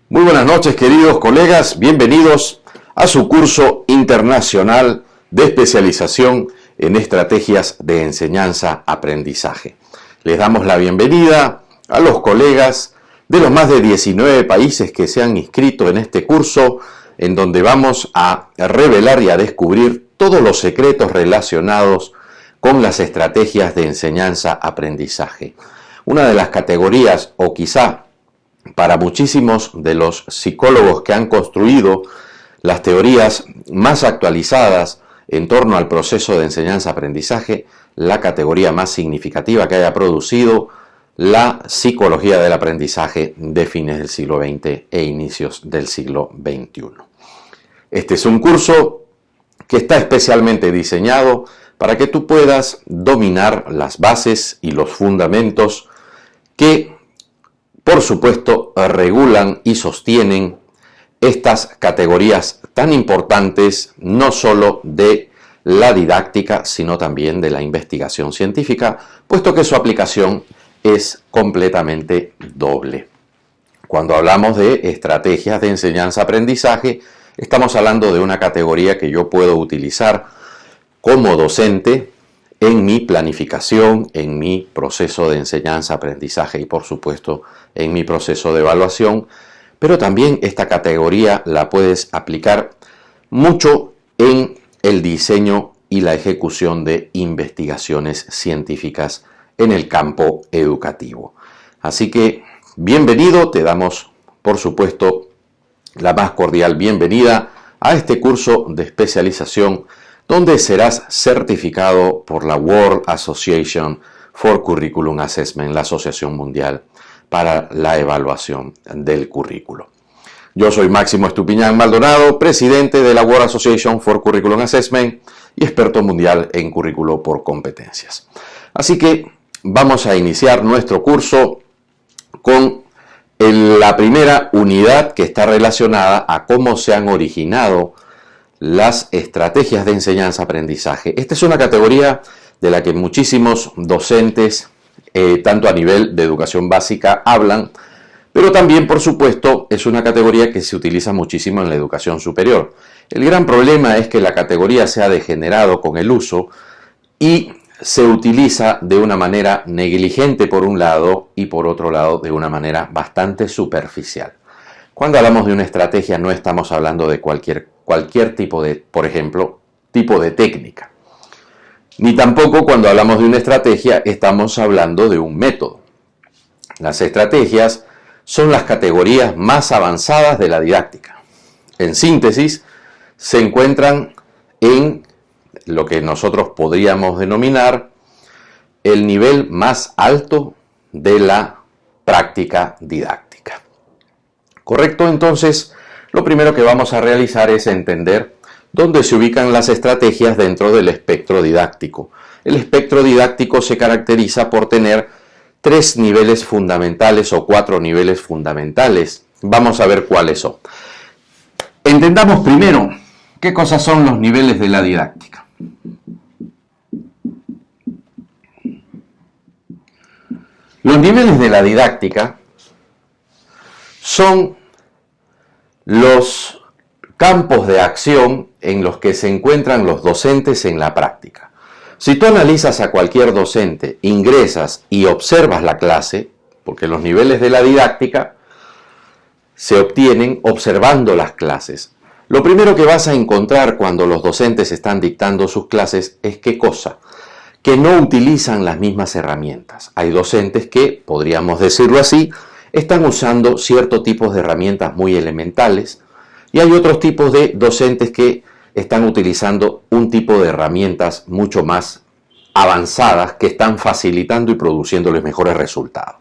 Muy buenas noches, queridos colegas, bienvenidos a su curso internacional de especialización en estrategias de enseñanza-aprendizaje. Les damos la bienvenida a los colegas de los más de 19 países que se han inscrito en este curso, en donde vamos a revelar y a descubrir todos los secretos relacionados con las estrategias de enseñanza-aprendizaje. Una de las categorías, o quizá para muchísimos de los psicólogos que han construido las teorías más actualizadas en torno al proceso de enseñanza-aprendizaje, la categoría más significativa que haya producido la psicología del aprendizaje de fines del siglo XX e inicios del siglo XXI. Este es un curso que está especialmente diseñado para que tú puedas dominar las bases y los fundamentos que, por supuesto, regulan y sostienen estas categorías tan importantes, no solo de la didáctica, sino también de la investigación científica, puesto que su aplicación es completamente doble. Cuando hablamos de estrategias de enseñanza-aprendizaje, estamos hablando de una categoría que yo puedo utilizar como docente en mi planificación, en mi proceso de enseñanza-aprendizaje y, por supuesto, en mi proceso de evaluación, pero también esta categoría la puedes aplicar mucho en el diseño y la ejecución de investigaciones científicas en el campo educativo. Así que, bienvenido, te damos, por supuesto, la más cordial bienvenida a este curso de especialización donde serás certificado por la World Association for Curriculum Assessment, la Asociación Mundial para la Evaluación del Currículo. Yo soy Máximo Estupiñán Maldonado, presidente de la World Association for Curriculum Assessment y experto mundial en currículo por competencias. Así que vamos a iniciar nuestro curso con la primera unidad que está relacionada a cómo se han originado las estrategias de enseñanza-aprendizaje. Esta es una categoría de la que muchísimos docentes, tanto a nivel de educación básica, hablan, pero también, por supuesto, es una categoría que se utiliza muchísimo en la educación superior. El gran problema es que la categoría se ha degenerado con el uso y se utiliza de una manera negligente por un lado y por otro lado de una manera bastante superficial. Cuando hablamos de una estrategia no estamos hablando de cualquier tipo de, por ejemplo, tipo de técnica. Ni tampoco cuando hablamos de una estrategia estamos hablando de un método. Las estrategias son las categorías más avanzadas de la didáctica. En síntesis, se encuentran en lo que nosotros podríamos denominar el nivel más alto de la práctica didáctica. ¿Correcto? Entonces, lo primero que vamos a realizar es entender dónde se ubican las estrategias dentro del espectro didáctico. El espectro didáctico se caracteriza por tener 3 niveles fundamentales o 4 niveles fundamentales. Vamos a ver cuáles son. Entendamos primero qué cosas son los niveles de la didáctica. Los niveles de la didáctica son los campos de acción en los que se encuentran los docentes en la práctica. Si tú analizas a cualquier docente, ingresas y observas la clase, porque los niveles de la didáctica se obtienen observando las clases. Lo primero que vas a encontrar cuando los docentes están dictando sus clases es ¿qué cosa? Que no utilizan las mismas herramientas. Hay docentes que, podríamos decirlo así, están usando ciertos tipos de herramientas muy elementales y hay otros tipos de docentes que están utilizando un tipo de herramientas mucho más avanzadas que están facilitando y produciéndoles mejores resultados.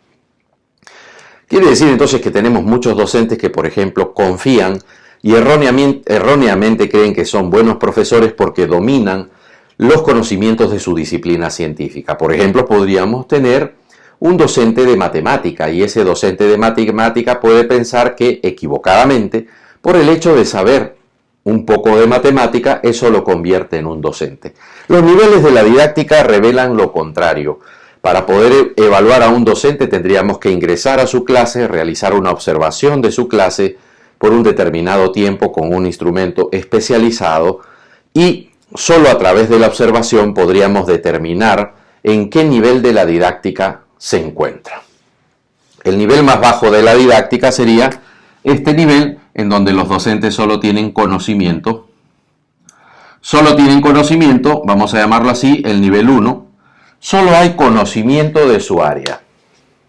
Quiere decir entonces que tenemos muchos docentes que, por ejemplo, confían y erróneamente creen que son buenos profesores porque dominan los conocimientos de su disciplina científica. Por ejemplo, podríamos tener un docente de matemática y ese docente de matemática puede pensar que equivocadamente, por el hecho de saber un poco de matemática, eso lo convierte en un docente. Los niveles de la didáctica revelan lo contrario. Para poder evaluar a un docente tendríamos que ingresar a su clase, realizar una observación de su clase por un determinado tiempo con un instrumento especializado y solo a través de la observación podríamos determinar en qué nivel de la didáctica se encuentra. El nivel más bajo de la didáctica sería este nivel en donde los docentes solo tienen conocimiento. Solo tienen conocimiento, vamos a llamarlo así, el nivel 1. Solo hay conocimiento de su área,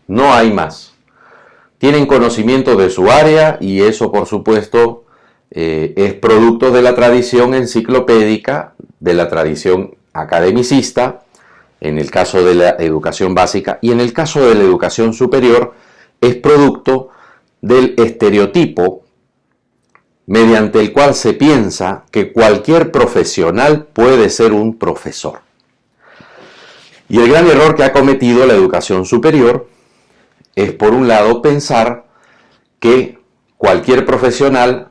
no hay más. Tienen conocimiento de su área y eso, por supuesto, es producto de la tradición enciclopédica, de la tradición academicista, en el caso de la educación básica, y en el caso de la educación superior, es producto del estereotipo mediante el cual se piensa que cualquier profesional puede ser un profesor. Y el gran error que ha cometido la educación superior es, por un lado, pensar que cualquier profesional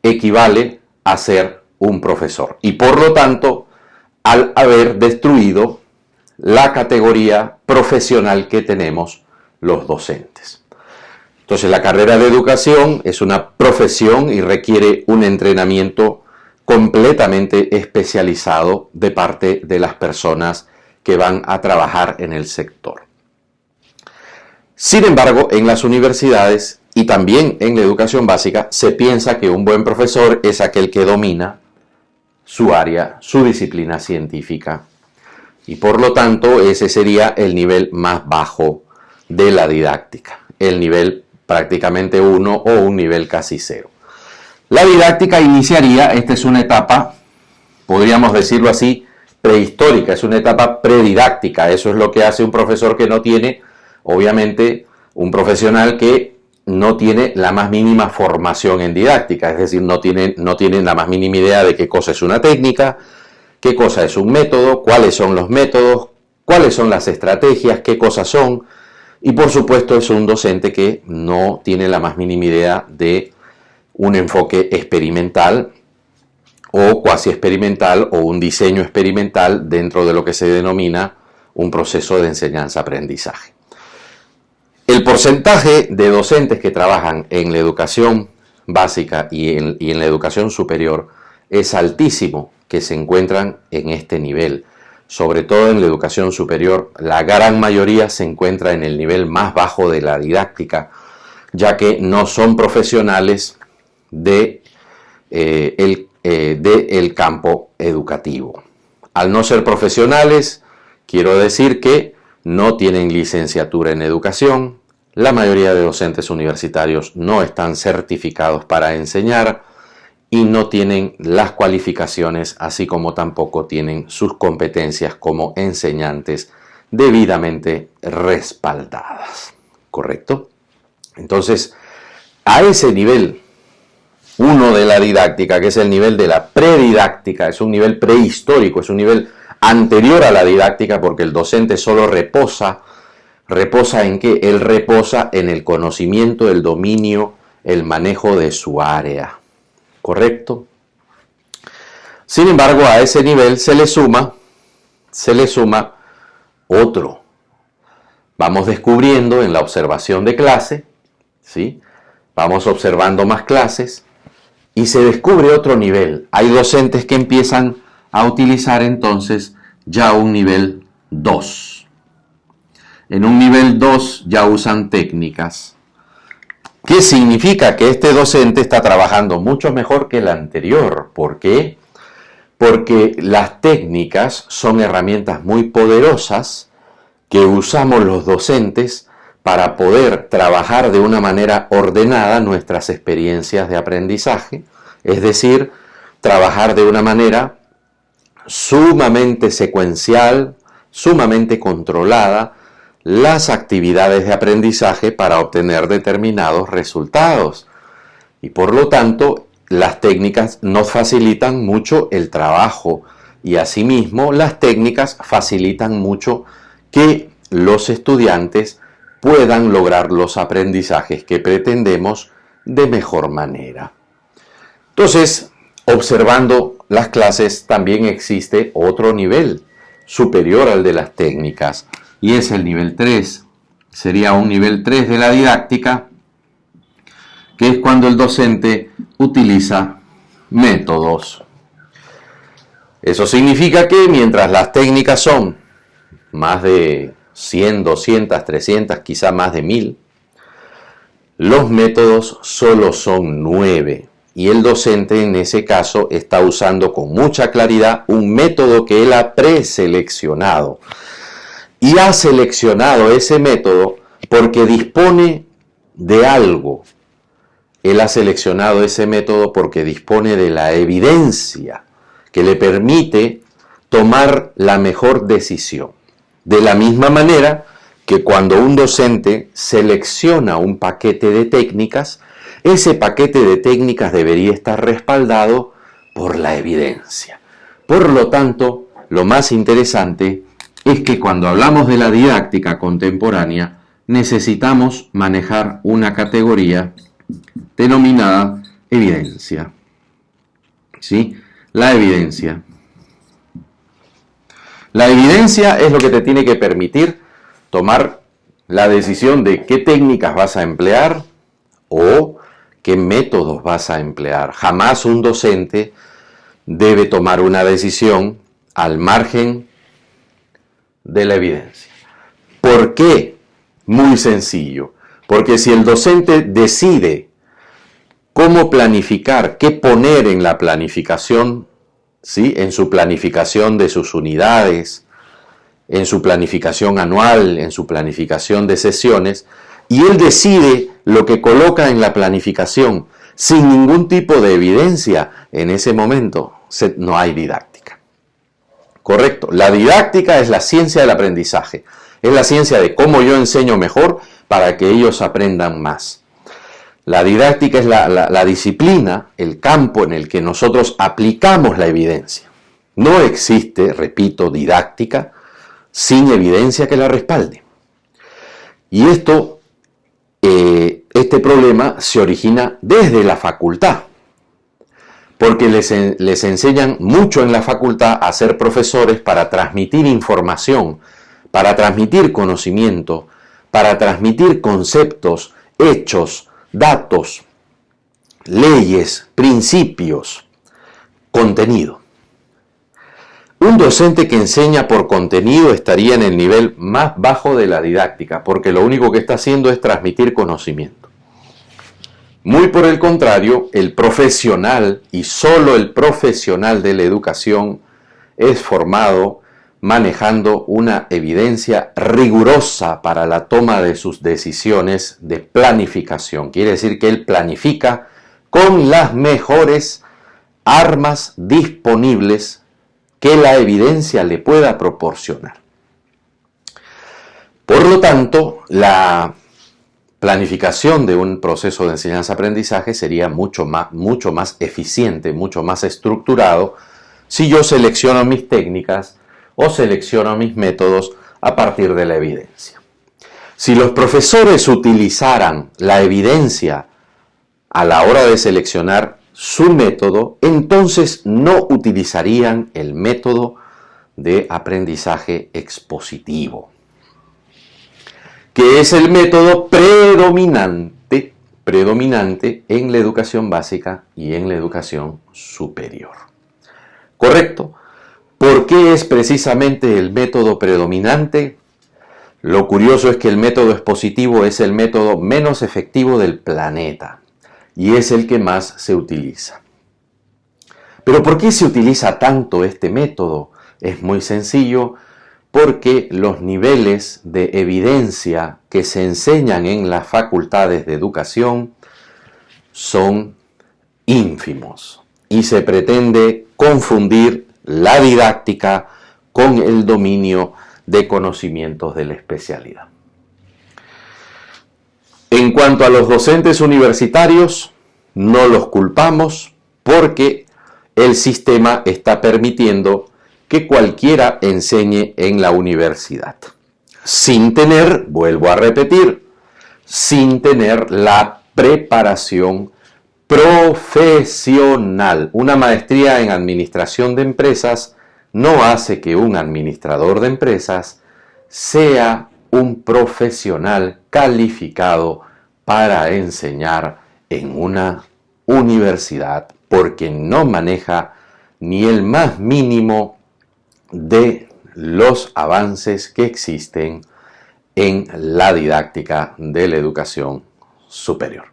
equivale a ser un profesor. Y por lo tanto, al haber destruido la categoría profesional que tenemos los docentes. Entonces, la carrera de educación es una profesión y requiere un entrenamiento completamente especializado de parte de las personas que van a trabajar en el sector. Sin embargo, en las universidades y también en la educación básica se piensa que un buen profesor es aquel que domina su área, su disciplina científica, y por lo tanto ese sería el nivel más bajo de la didáctica, el nivel prácticamente 1 o un nivel casi 0. La didáctica iniciaría, esta es una etapa, podríamos decirlo así, prehistórica, es una etapa predidáctica. Eso es lo que hace un profesor que no tiene, obviamente, un profesional que no tiene la más mínima formación en didáctica, es decir, no tienen la más mínima idea de qué cosa es una técnica, qué cosa es un método, cuáles son los métodos, cuáles son las estrategias, qué cosas son, y por supuesto es un docente que no tiene la más mínima idea de un enfoque experimental o cuasi experimental o un diseño experimental dentro de lo que se denomina un proceso de enseñanza-aprendizaje. El porcentaje de docentes que trabajan en la educación básica y en la educación superior es altísimo, que se encuentran en este nivel. Sobre todo en la educación superior, la gran mayoría se encuentra en el nivel más bajo de la didáctica, ya que no son profesionales del campo educativo. Al no ser profesionales, quiero decir que no tienen licenciatura en educación, la mayoría de docentes universitarios no están certificados para enseñar y no tienen las cualificaciones, así como tampoco tienen sus competencias como enseñantes debidamente respaldadas. ¿Correcto? Entonces, a ese nivel 1 de la didáctica, que es el nivel de la predidáctica, es un nivel prehistórico, es un nivel anterior a la didáctica, porque el docente solo reposa ¿en qué? Él reposa en el conocimiento, el dominio, el manejo de su área. ¿Correcto? Sin embargo, a ese nivel se le suma otro. Vamos descubriendo en la observación de clase, ¿sí? Vamos observando más clases y se descubre otro nivel. Hay docentes que empiezan a utilizar entonces ya un nivel 2. En un nivel 2 ya usan técnicas. ¿Qué significa? Que este docente está trabajando mucho mejor que el anterior. ¿Por qué? Porque las técnicas son herramientas muy poderosas que usamos los docentes para poder trabajar de una manera ordenada nuestras experiencias de aprendizaje, es decir, trabajar de una manera sumamente secuencial, sumamente controlada, las actividades de aprendizaje para obtener determinados resultados. Y por lo tanto, las técnicas nos facilitan mucho el trabajo y asimismo las técnicas facilitan mucho que los estudiantes puedan lograr los aprendizajes que pretendemos de mejor manera. Entonces, observando las clases también existe otro nivel superior al de las técnicas, y es el nivel 3. Sería un nivel 3 de la didáctica, que es cuando el docente utiliza métodos. Eso significa que mientras las técnicas son más de 100, 200, 300, quizá más de 1000, los métodos solo son 9. Y el docente en ese caso está usando con mucha claridad un método que él ha preseleccionado. Y ha seleccionado ese método porque dispone de algo. Él ha seleccionado ese método porque dispone de la evidencia que le permite tomar la mejor decisión. De la misma manera que cuando un docente selecciona un paquete de técnicas, ese paquete de técnicas debería estar respaldado por la evidencia. Por lo tanto, lo más interesante es que cuando hablamos de la didáctica contemporánea, necesitamos manejar una categoría denominada evidencia. ¿Sí? La evidencia. La evidencia es lo que te tiene que permitir tomar la decisión de qué técnicas vas a emplear o qué métodos vas a emplear. Jamás un docente debe tomar una decisión al margen de la evidencia. ¿Por qué? Muy sencillo. Porque si el docente decide cómo planificar, qué poner en la planificación, ¿sí? En su planificación de sus unidades, en su planificación anual, en su planificación de sesiones, y él decide lo que coloca en la planificación sin ningún tipo de evidencia, en ese momento no hay didáctica. Correcto. La didáctica es la ciencia del aprendizaje. Es la ciencia de cómo yo enseño mejor para que ellos aprendan más. La didáctica es la disciplina, el campo en el que nosotros aplicamos la evidencia. No existe, repito, didáctica sin evidencia que la respalde. Y este problema se origina desde la facultad, porque les enseñan mucho en la facultad a ser profesores para transmitir información, para transmitir conocimiento, para transmitir conceptos, hechos, datos, leyes, principios, contenido. Un docente que enseña por contenido estaría en el nivel más bajo de la didáctica, porque lo único que está haciendo es transmitir conocimiento. Muy por el contrario, el profesional, y solo el profesional de la educación, es formado manejando una evidencia rigurosa para la toma de sus decisiones de planificación. Quiere decir que él planifica con las mejores armas disponibles que la evidencia le pueda proporcionar. Por lo tanto, la planificación de un proceso de enseñanza-aprendizaje sería mucho más eficiente, mucho más estructurado, si yo selecciono mis técnicas o selecciono mis métodos a partir de la evidencia. Si los profesores utilizaran la evidencia a la hora de seleccionar su método, entonces no utilizarían el método de aprendizaje expositivo, que es el método predominante en la educación básica y en la educación superior. ¿Correcto? ¿Por qué es precisamente el método predominante? Lo curioso es que el método expositivo es el método menos efectivo del planeta y es el que más se utiliza. ¿Pero por qué se utiliza tanto este método? Es muy sencillo, porque los niveles de evidencia que se enseñan en las facultades de educación son ínfimos y se pretende confundir la didáctica con el dominio de conocimientos de la especialidad. En cuanto a los docentes universitarios, no los culpamos porque el sistema está permitiendo que cualquiera enseñe en la universidad, sin tener, vuelvo a repetir, sin tener la preparación profesional. Una maestría en administración de empresas no hace que un administrador de empresas sea un profesional calificado para enseñar en una universidad, porque no maneja ni el más mínimo de los avances que existen en la didáctica de la educación superior.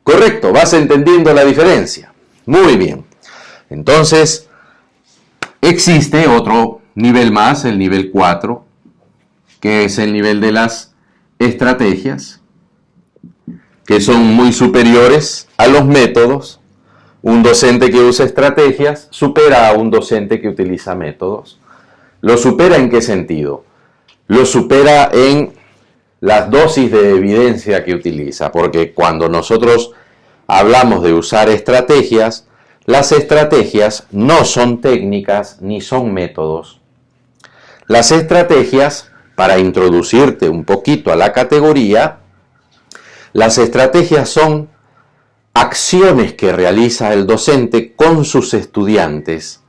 Correcto, vas entendiendo la diferencia. Muy bien. Entonces, existe otro nivel más, el nivel 4, que es el nivel de las estrategias, que son muy superiores a los métodos. Un docente que usa estrategias supera a un docente que utiliza métodos. ¿Lo supera en qué sentido? Lo supera en las dosis de evidencia que utiliza, porque cuando nosotros hablamos de usar estrategias, las estrategias no son técnicas ni son métodos. Las estrategias, para introducirte un poquito a la categoría, las estrategias son acciones que realiza el docente con sus estudiantes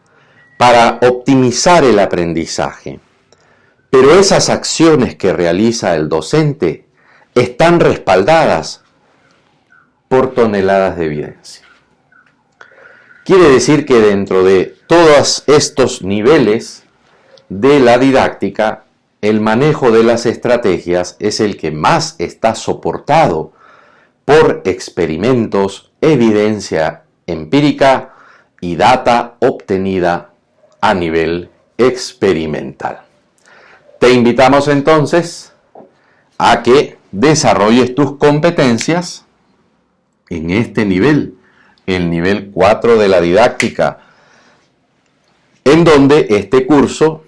para optimizar el aprendizaje. Pero esas acciones que realiza el docente están respaldadas por toneladas de evidencia. Quiere decir que dentro de todos estos niveles de la didáctica, el manejo de las estrategias es el que más está soportado por experimentos, evidencia empírica y data obtenida a nivel experimental. Te invitamos entonces a que desarrolles tus competencias en este nivel, el nivel 4 de la didáctica, en donde este curso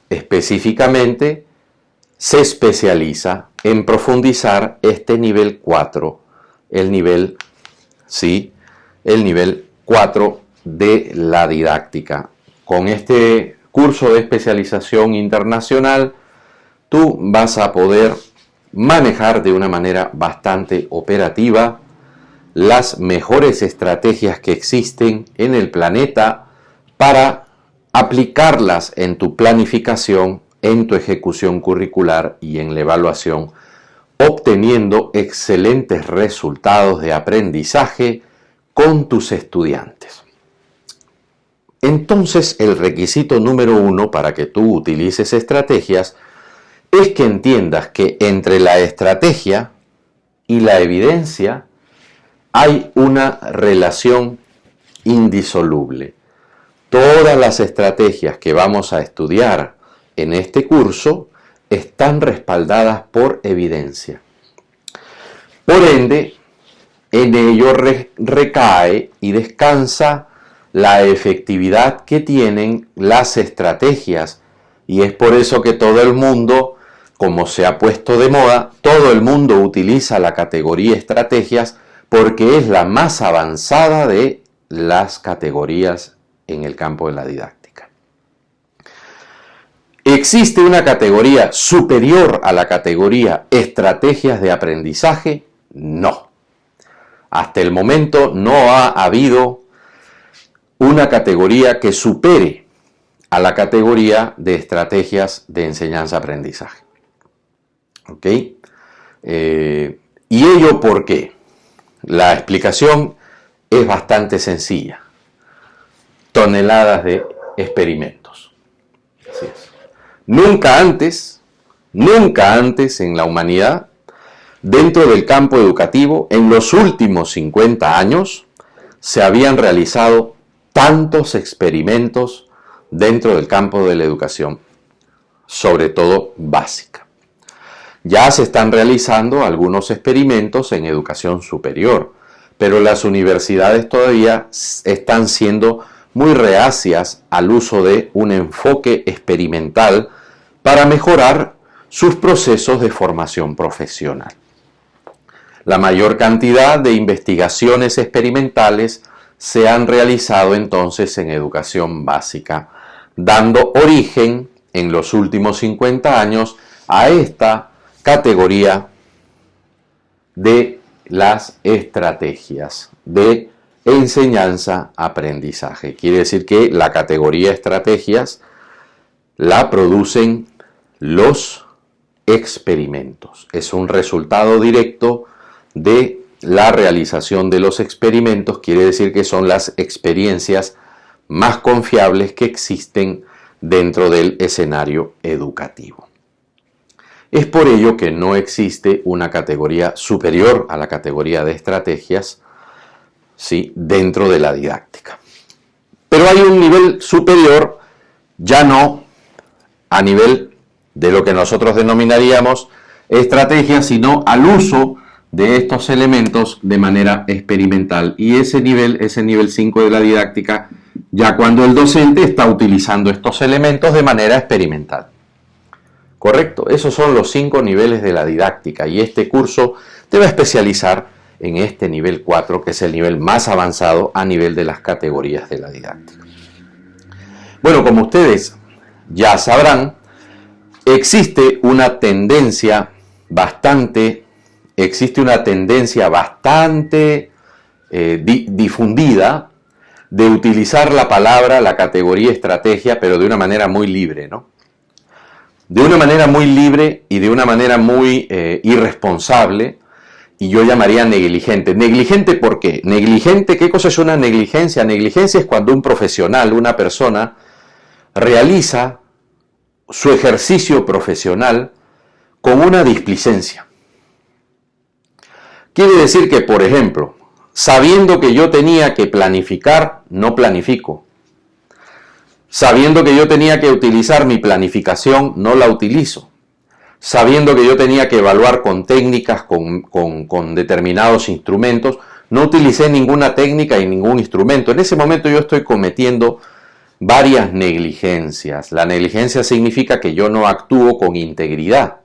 específicamente se especializa en profundizar este nivel 4, el nivel 4 de la didáctica. Con este curso de especialización internacional, tú vas a poder manejar de una manera bastante operativa las mejores estrategias que existen en el planeta para aplicarlas en tu planificación, en tu ejecución curricular y en la evaluación, obteniendo excelentes resultados de aprendizaje con tus estudiantes. Entonces, el requisito número 1 para que tú utilices estrategias es que entiendas que entre la estrategia y la evidencia hay una relación indisoluble. Todas las estrategias que vamos a estudiar en este curso están respaldadas por evidencia. Por ende, en ello recae y descansa la efectividad que tienen las estrategias. Y es por eso que todo el mundo, como se ha puesto de moda, todo el mundo utiliza la categoría estrategias porque es la más avanzada de las categorías en el campo de la didáctica. ¿Existe una categoría superior a la categoría estrategias de aprendizaje? No. Hasta el momento no ha habido una categoría que supere a la categoría de estrategias de enseñanza-aprendizaje. ¿Ok? ¿Y ello por qué? La explicación es bastante sencilla. Toneladas de experimentos. Así es. Nunca antes en la humanidad, dentro del campo educativo, en los últimos 50 años, se habían realizado tantos experimentos dentro del campo de la educación, sobre todo básica. Ya se están realizando algunos experimentos en educación superior, pero las universidades todavía están siendo muy reacias al uso de un enfoque experimental para mejorar sus procesos de formación profesional. La mayor cantidad de investigaciones experimentales se han realizado entonces en educación básica, dando origen en los últimos 50 años a esta categoría de las estrategias de enseñanza-aprendizaje. Quiere decir que la categoría estrategias la producen los experimentos. Es un resultado directo de la realización de los experimentos, quiere decir que son las experiencias más confiables que existen dentro del escenario educativo. Es por ello que no existe una categoría superior a la categoría de estrategias, ¿sí?, dentro de la didáctica. Pero hay un nivel superior, ya no a nivel de lo que nosotros denominaríamos estrategia, sino al uso de estos elementos de manera experimental. Y ese nivel 5 de la didáctica, ya cuando el docente está utilizando estos elementos de manera experimental. ¿Correcto? Esos son los 5 niveles de la didáctica y este curso te va a especializar en este nivel 4, que es el nivel más avanzado a nivel de las categorías de la didáctica. Bueno, como ustedes ya sabrán, existe una tendencia bastante difundida de utilizar la categoría estrategia, pero de una manera muy libre, ¿no? De una manera muy libre y de una manera muy irresponsable, y yo llamaría negligente. ¿Negligente por qué? Negligente, ¿qué cosa es una negligencia? Negligencia es cuando un profesional, una persona, realiza su ejercicio profesional con una displicencia. Quiere decir que, por ejemplo, sabiendo que yo tenía que planificar, no planifico. Sabiendo que yo tenía que utilizar mi planificación, no la utilizo. Sabiendo que yo tenía que evaluar con técnicas, con determinados instrumentos, no utilicé ninguna técnica y ningún instrumento. En ese momento yo estoy cometiendo varias negligencias. La negligencia significa que yo no actúo con integridad.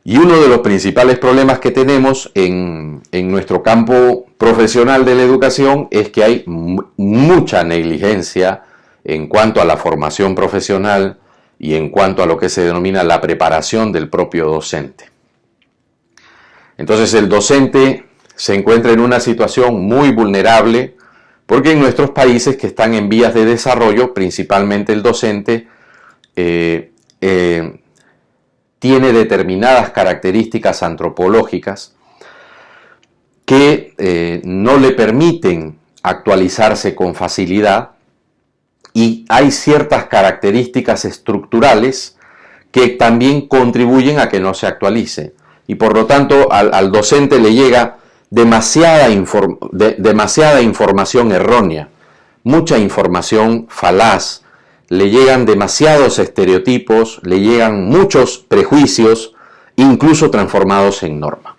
Y uno de los principales problemas que tenemos en nuestro campo profesional de la educación es que hay mucha negligencia en cuanto a la formación profesional y en cuanto a lo que se denomina la preparación del propio docente. Entonces el docente se encuentra en una situación muy vulnerable porque en nuestros países que están en vías de desarrollo, principalmente el docente, tiene determinadas características antropológicas que no le permiten actualizarse con facilidad. Y hay ciertas características estructurales que también contribuyen a que no se actualice. Y por lo tanto al docente le llega demasiada información errónea, mucha información falaz, le llegan demasiados estereotipos, le llegan muchos prejuicios, incluso transformados en norma.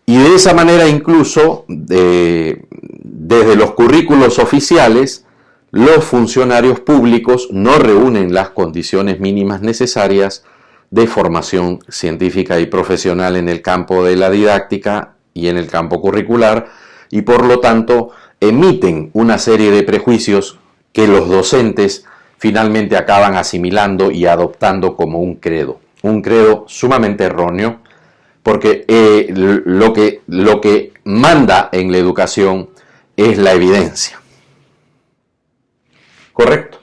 Y de esa manera incluso, desde los currículos oficiales, los funcionarios públicos no reúnen las condiciones mínimas necesarias de formación científica y profesional en el campo de la didáctica y en el campo curricular, y por lo tanto emiten una serie de prejuicios que los docentes finalmente acaban asimilando y adoptando como un credo sumamente erróneo, porque lo que manda en la educación es la evidencia. ¿Correcto?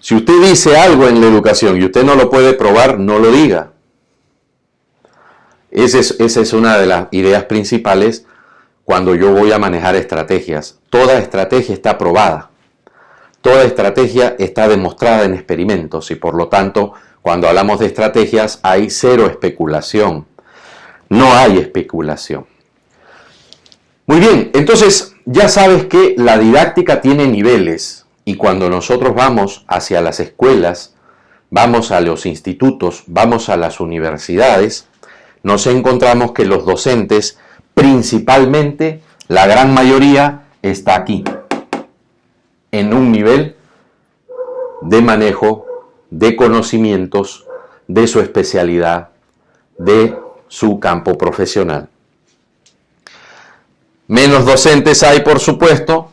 Si usted dice algo en la educación y usted no lo puede probar, no lo diga. Esa es una de las ideas principales cuando yo voy a manejar estrategias. Toda estrategia está probada. Toda estrategia está demostrada en experimentos y por lo tanto, cuando hablamos de estrategias hay cero especulación. No hay especulación. Muy bien, entonces ya sabes que la didáctica tiene niveles. Y cuando nosotros vamos hacia las escuelas, vamos a los institutos, vamos a las universidades, nos encontramos que los docentes, principalmente, la gran mayoría, está aquí, en un nivel de manejo, de conocimientos, de su especialidad, de su campo profesional. Menos docentes hay, por supuesto,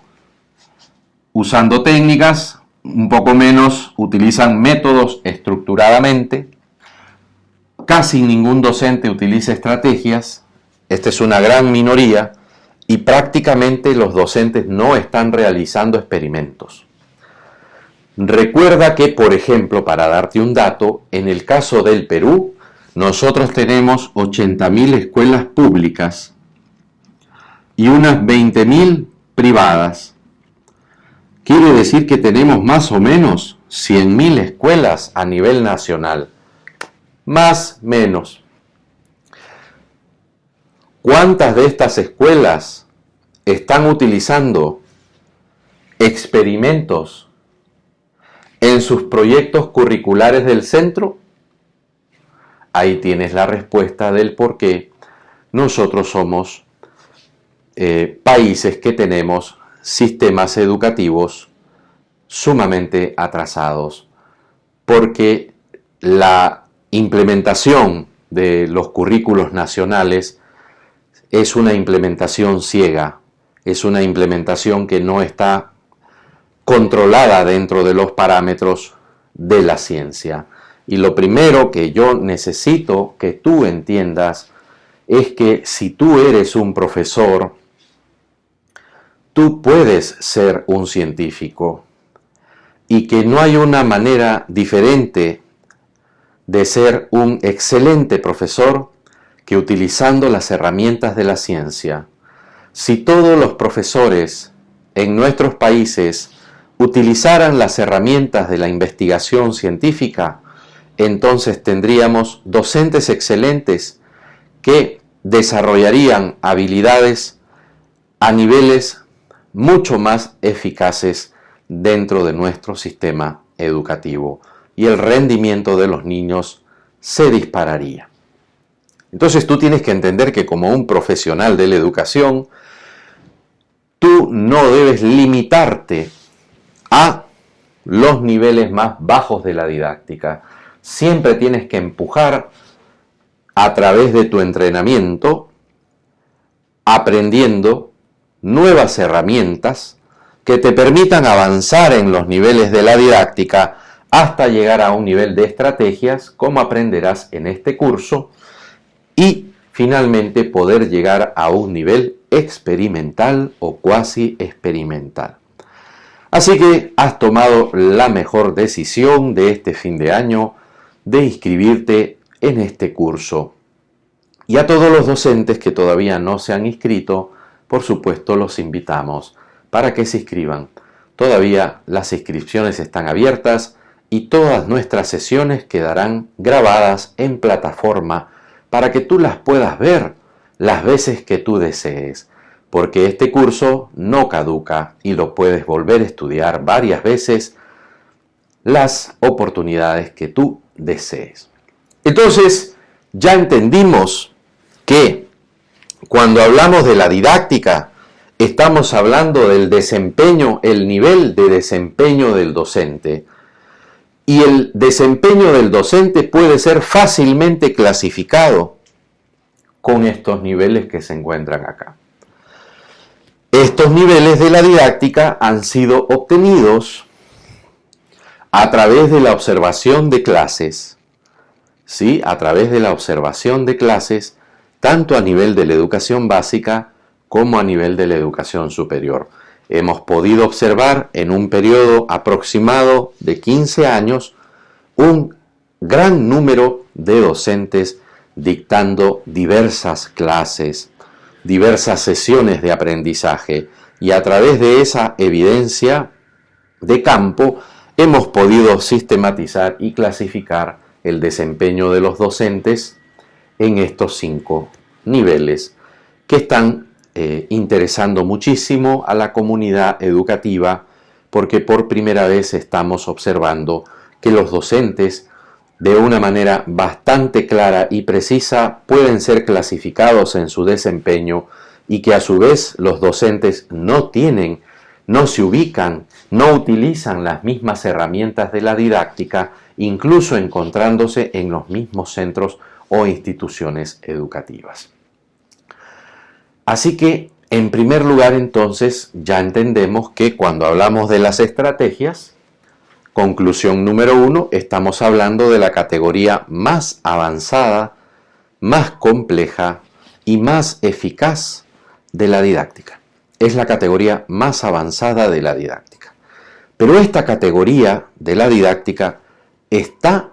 usando técnicas, un poco menos utilizan métodos estructuradamente, casi ningún docente utiliza estrategias, esta es una gran minoría, y prácticamente los docentes no están realizando experimentos. Recuerda que, por ejemplo, para darte un dato, en el caso del Perú, nosotros tenemos 80.000 escuelas públicas y unas 20.000 privadas. Quiere decir que tenemos más o menos 100.000 escuelas a nivel nacional. Más o menos. ¿Cuántas de estas escuelas están utilizando experimentos en sus proyectos curriculares del centro? Ahí tienes la respuesta del por qué nosotros somos países que tenemos sistemas educativos sumamente atrasados, porque la implementación de los currículos nacionales es una implementación ciega, es una implementación que no está controlada dentro de los parámetros de la ciencia. Y lo primero que yo necesito que tú entiendas es que si tú eres un profesor, tú puedes ser un científico y que no hay una manera diferente de ser un excelente profesor que utilizando las herramientas de la ciencia. Si todos los profesores en nuestros países utilizaran las herramientas de la investigación científica, entonces tendríamos docentes excelentes que desarrollarían habilidades a niveles mucho más eficaces dentro de nuestro sistema educativo y el rendimiento de los niños se dispararía. Entonces tú tienes que entender que como un profesional de la educación, tú no debes limitarte a los niveles más bajos de la didáctica. Siempre tienes que empujar a través de tu entrenamiento, aprendiendo nuevas herramientas que te permitan avanzar en los niveles de la didáctica hasta llegar a un nivel de estrategias, como aprenderás en este curso, y finalmente poder llegar a un nivel experimental o cuasi experimental. Así que has tomado la mejor decisión de este fin de año de inscribirte en este curso. Y a todos los docentes que todavía no se han inscrito, por supuesto los invitamos para que se inscriban. Todavía las inscripciones están abiertas y todas nuestras sesiones quedarán grabadas en plataforma para que tú las puedas ver las veces que tú desees, porque este curso no caduca y lo puedes volver a estudiar varias veces las oportunidades que tú desees. Entonces, ya entendimos que cuando hablamos de la didáctica, estamos hablando del desempeño, el nivel de desempeño del docente. Y el desempeño del docente puede ser fácilmente clasificado con estos niveles que se encuentran acá. Estos niveles de la didáctica han sido obtenidos a través de la observación de clases, ¿sí? A través de la observación de clases, tanto a nivel de la educación básica como a nivel de la educación superior. Hemos podido observar en un periodo aproximado de 15 años un gran número de docentes dictando diversas clases, diversas sesiones de aprendizaje, y a través de esa evidencia de campo hemos podido sistematizar y clasificar el desempeño de los docentes en estos 5 niveles que están interesando muchísimo a la comunidad educativa, porque por primera vez estamos observando que los docentes de una manera bastante clara y precisa pueden ser clasificados en su desempeño, y que a su vez los docentes no se ubican, no utilizan las mismas herramientas de la didáctica, incluso encontrándose en los mismos centros o instituciones educativas. Así que, en primer lugar, entonces, ya entendemos que cuando hablamos de las estrategias, conclusión número 1, estamos hablando de la categoría más avanzada, más compleja y más eficaz de la didáctica. Es la categoría más avanzada de la didáctica. Pero esta categoría de la didáctica está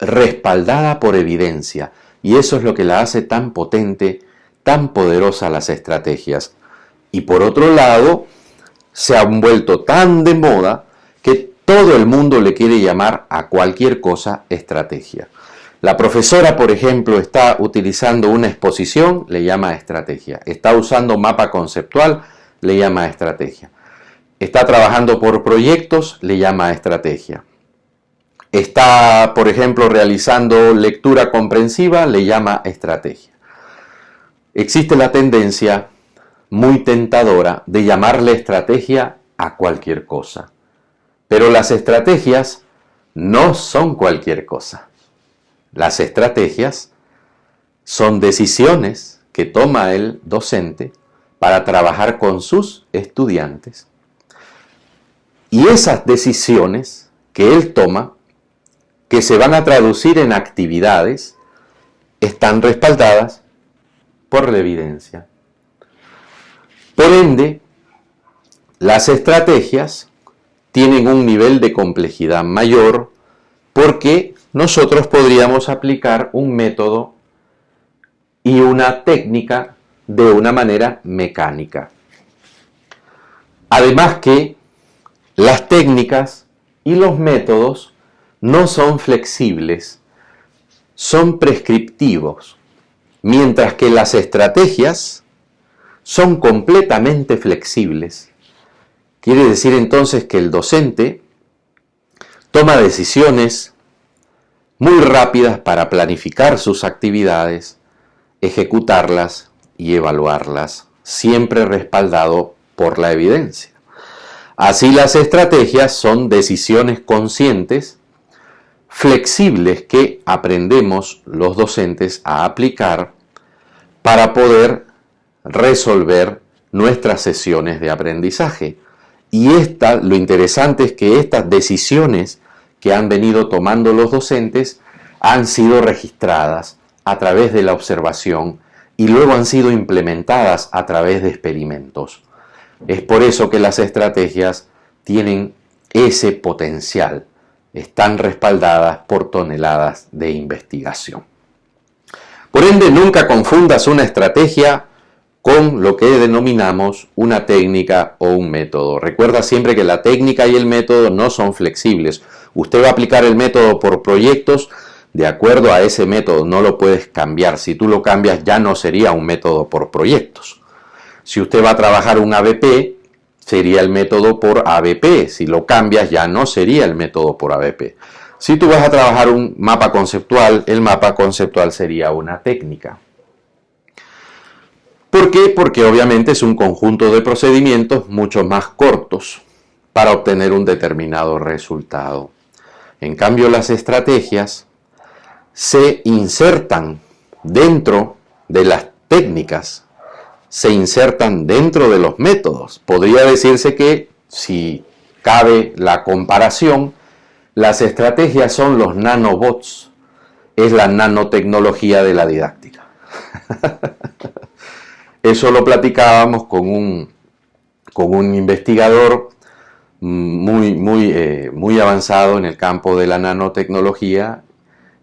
respaldada por evidencia y eso es lo que la hace tan potente, tan poderosa las estrategias. Y por otro lado, se han vuelto tan de moda que todo el mundo le quiere llamar a cualquier cosa estrategia. La profesora, por ejemplo, está utilizando una exposición, le llama estrategia. Está usando mapa conceptual, le llama estrategia. Está trabajando por proyectos, le llama estrategia. Está, por ejemplo, realizando lectura comprensiva, le llama estrategia. Existe la tendencia muy tentadora de llamarle estrategia a cualquier cosa. Pero las estrategias no son cualquier cosa. Las estrategias son decisiones que toma el docente para trabajar con sus estudiantes. Y esas decisiones que él toma, que se van a traducir en actividades, están respaldadas por la evidencia. Por ende, las estrategias tienen un nivel de complejidad mayor porque nosotros podríamos aplicar un método y una técnica de una manera mecánica. Además que las técnicas y los métodos no son flexibles, son prescriptivos, mientras que las estrategias son completamente flexibles. Quiere decir entonces que el docente toma decisiones muy rápidas para planificar sus actividades, ejecutarlas y evaluarlas, siempre respaldado por la evidencia. Así las estrategias son decisiones conscientes, flexibles que aprendemos los docentes a aplicar para poder resolver nuestras sesiones de aprendizaje. Y lo interesante es que estas decisiones que han venido tomando los docentes han sido registradas a través de la observación y luego han sido implementadas a través de experimentos. Es por eso que las estrategias tienen ese potencial, están respaldadas por toneladas de investigación. Por ende, nunca confundas una estrategia con lo que denominamos una técnica o un método. Recuerda siempre que la técnica y el método no son flexibles. Usted va a aplicar el método por proyectos, de acuerdo a ese método, no lo puedes cambiar. Si tú lo cambias, ya no sería un método por proyectos. Si usted va a trabajar un ABP, sería el método por ABP. Si lo cambias, ya no sería el método por ABP. Si tú vas a trabajar un mapa conceptual, el mapa conceptual sería una técnica. ¿Por qué? Porque obviamente es un conjunto de procedimientos mucho más cortos para obtener un determinado resultado. En cambio, las estrategias se insertan dentro de las técnicas, se insertan dentro de los métodos. Podría decirse que, si cabe la comparación, las estrategias son los nanobots, es la nanotecnología de la didáctica. Eso lo platicábamos con un investigador muy avanzado en el campo de la nanotecnología,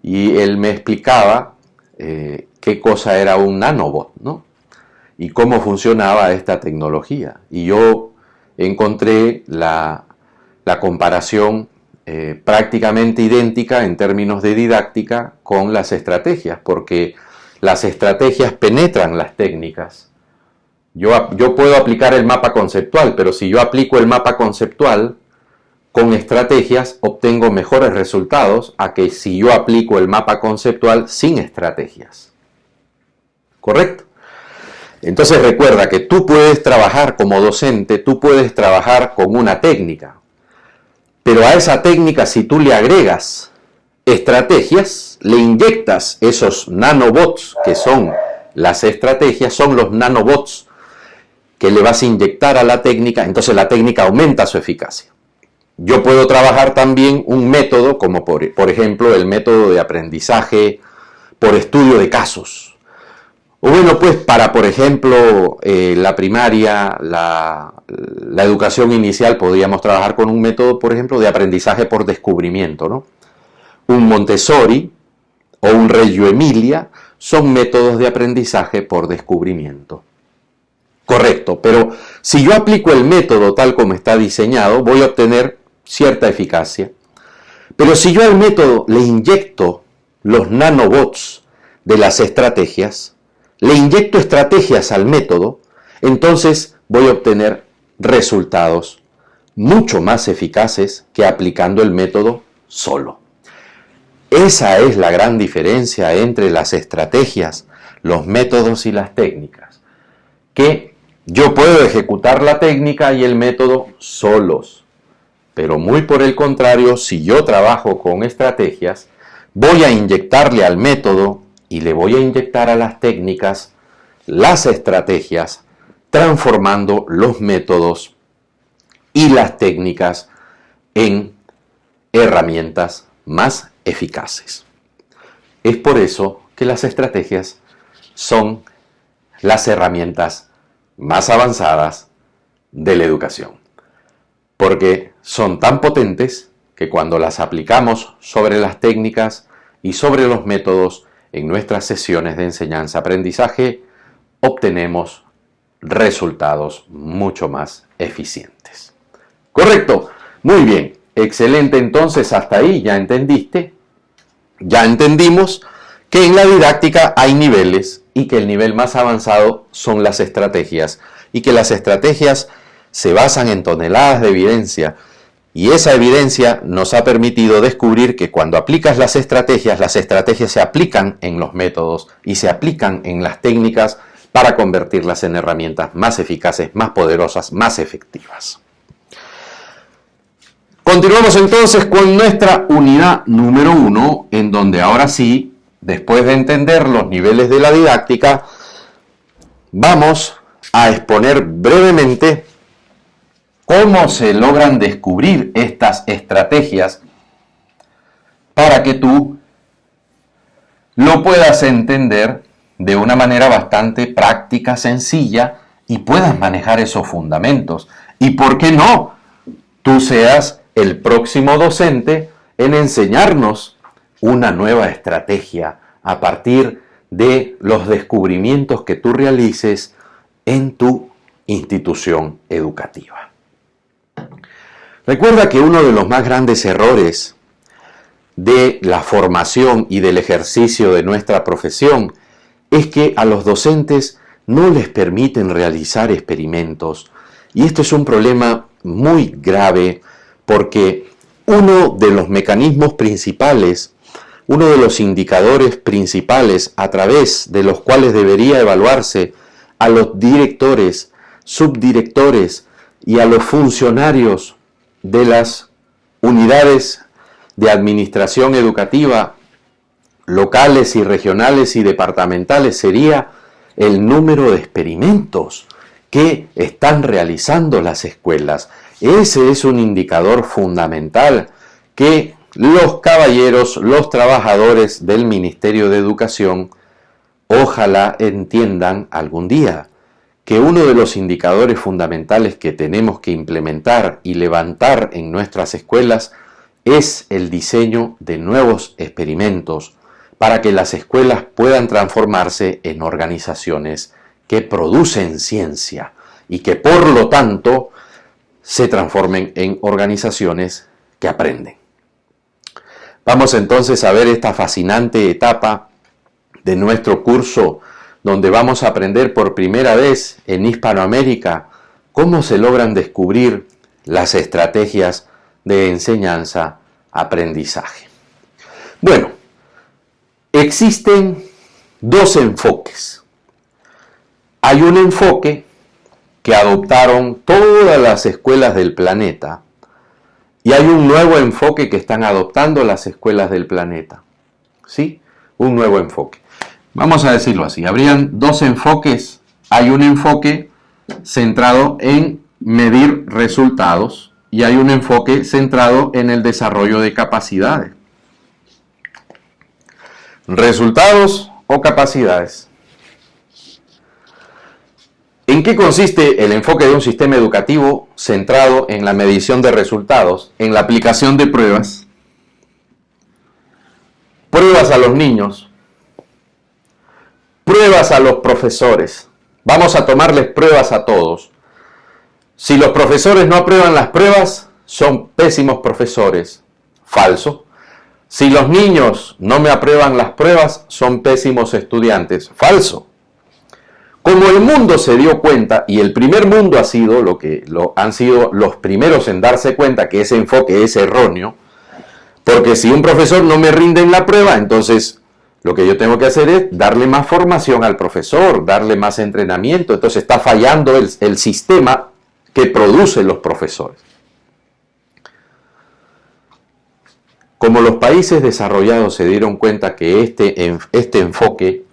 y él me explicaba qué cosa era un nanobot, ¿no? Y cómo funcionaba esta tecnología. Y yo encontré la comparación prácticamente idéntica en términos de didáctica con las estrategias, porque las estrategias penetran las técnicas. Yo puedo aplicar el mapa conceptual, pero si yo aplico el mapa conceptual con estrategias, obtengo mejores resultados a que si yo aplico el mapa conceptual sin estrategias. ¿Correcto? Entonces recuerda que tú puedes trabajar como docente, tú puedes trabajar con una técnica, pero a esa técnica, si tú le agregas estrategias, le inyectas esos nanobots que son las estrategias, son los nanobots que le vas a inyectar a la técnica, entonces la técnica aumenta su eficacia. Yo puedo trabajar también un método, como por ejemplo el método de aprendizaje por estudio de casos. O bueno, pues para, por ejemplo, la primaria, la la educación inicial podríamos trabajar con un método, por ejemplo, de aprendizaje por descubrimiento, ¿no? Un Montessori o un Reggio Emilia son métodos de aprendizaje por descubrimiento. Correcto, pero si yo aplico el método tal como está diseñado, voy a obtener cierta eficacia. Pero si yo al método le inyecto los nanobots de las estrategias, le inyecto estrategias al método, entonces voy a obtener resultados mucho más eficaces que aplicando el método solo. Esa es la gran diferencia entre las estrategias, los métodos y las técnicas. Que yo puedo ejecutar la técnica y el método solos. Pero muy por el contrario, si yo trabajo con estrategias, voy a inyectarle al método y le voy a inyectar a las técnicas las estrategias, transformando los métodos y las técnicas en herramientas más eficaces. Es por eso que las estrategias son las herramientas más avanzadas de la educación, porque son tan potentes que cuando las aplicamos sobre las técnicas y sobre los métodos en nuestras sesiones de enseñanza-aprendizaje, obtenemos resultados mucho más eficientes. ¿Correcto? Muy bien, excelente. Entonces, hasta ahí ya entendiste, ya entendimos que en la didáctica hay niveles y que el nivel más avanzado son las estrategias y que las estrategias se basan en toneladas de evidencia y esa evidencia nos ha permitido descubrir que cuando aplicas las estrategias se aplican en los métodos y se aplican en las técnicas para convertirlas en herramientas más eficaces, más poderosas, más efectivas. Continuamos entonces con nuestra unidad número 1, en donde ahora sí, después de entender los niveles de la didáctica, vamos a exponer brevemente cómo se logran descubrir estas estrategias para que tú lo puedas entender de una manera bastante práctica, sencilla, y puedas manejar esos fundamentos. Y ¿por qué no? Tú seas el próximo docente en enseñarnos una nueva estrategia a partir de los descubrimientos que tú realices en tu institución educativa. Recuerda que uno de los más grandes errores de la formación y del ejercicio de nuestra profesión es que a los docentes no les permiten realizar experimentos. Y esto es un problema muy grave porque uno de los mecanismos principales, uno de los indicadores principales a través de los cuales debería evaluarse a los directores, subdirectores y a los funcionarios de las unidades de administración educativa locales y regionales y departamentales sería el número de experimentos que están realizando las escuelas. Ese es un indicador fundamental que los caballeros, los trabajadores del Ministerio de Educación, ojalá entiendan algún día que uno de los indicadores fundamentales que tenemos que implementar y levantar en nuestras escuelas es el diseño de nuevos experimentos para que las escuelas puedan transformarse en organizaciones que producen ciencia y que por lo tanto se transformen en organizaciones que aprenden. Vamos entonces a ver esta fascinante etapa de nuestro curso donde vamos a aprender por primera vez en Hispanoamérica cómo se logran descubrir las estrategias de enseñanza-aprendizaje. Bueno, existen dos enfoques. Hay un enfoque que adoptaron todas las escuelas del planeta y hay un nuevo enfoque que están adoptando las escuelas del planeta. ¿Sí? Un nuevo enfoque. Vamos a decirlo así, habrían dos enfoques. Hay un enfoque centrado en medir resultados y hay un enfoque centrado en el desarrollo de capacidades. ¿Resultados o capacidades? ¿En qué consiste el enfoque de un sistema educativo centrado en la medición de resultados, en la aplicación de pruebas? Pruebas a los niños, pruebas a los profesores. Vamos a tomarles pruebas a todos. Si los profesores no aprueban las pruebas, son pésimos profesores. Falso. Si los niños no me aprueban las pruebas, son pésimos estudiantes. Falso. Como el mundo se dio cuenta, y el primer mundo ha sido han sido los primeros en darse cuenta que ese enfoque es erróneo, porque si un profesor no me rinde en la prueba, entonces lo que yo tengo que hacer es darle más formación al profesor, darle más entrenamiento. Entonces está fallando el sistema que producen los profesores. Como los países desarrollados se dieron cuenta que este enfoque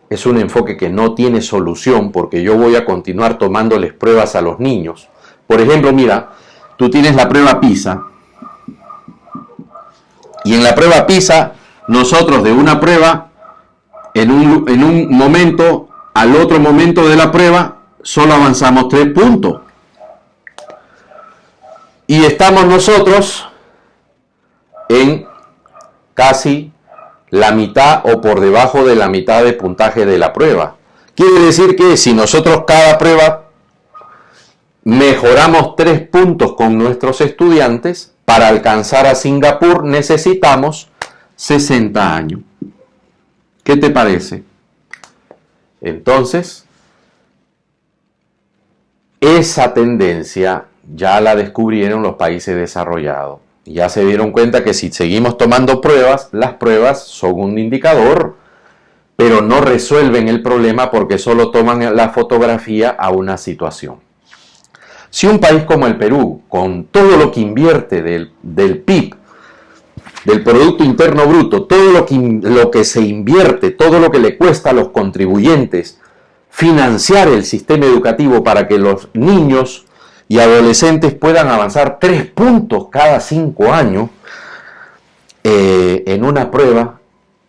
es un enfoque que no tiene solución, porque yo voy a continuar tomándoles pruebas a los niños. Por ejemplo, mira, tú tienes la prueba PISA, y en la prueba PISA, nosotros de una prueba, en un momento al otro momento de la prueba, solo avanzamos 3 puntos. Y estamos nosotros en casi la mitad o por debajo de la mitad de puntaje de la prueba. Quiere decir que si nosotros cada prueba mejoramos 3 puntos con nuestros estudiantes, para alcanzar a Singapur necesitamos 60 años. ¿Qué te parece? Entonces, esa tendencia ya la descubrieron los países desarrollados. Ya se dieron cuenta que si seguimos tomando pruebas, las pruebas son un indicador, pero no resuelven el problema porque solo toman la fotografía a una situación. Si un país como el Perú, con todo lo que invierte del PIB, del Producto Interno Bruto, todo lo que se invierte, todo lo que le cuesta a los contribuyentes financiar el sistema educativo para que los niños y adolescentes puedan avanzar 3 puntos cada 5 años en una prueba,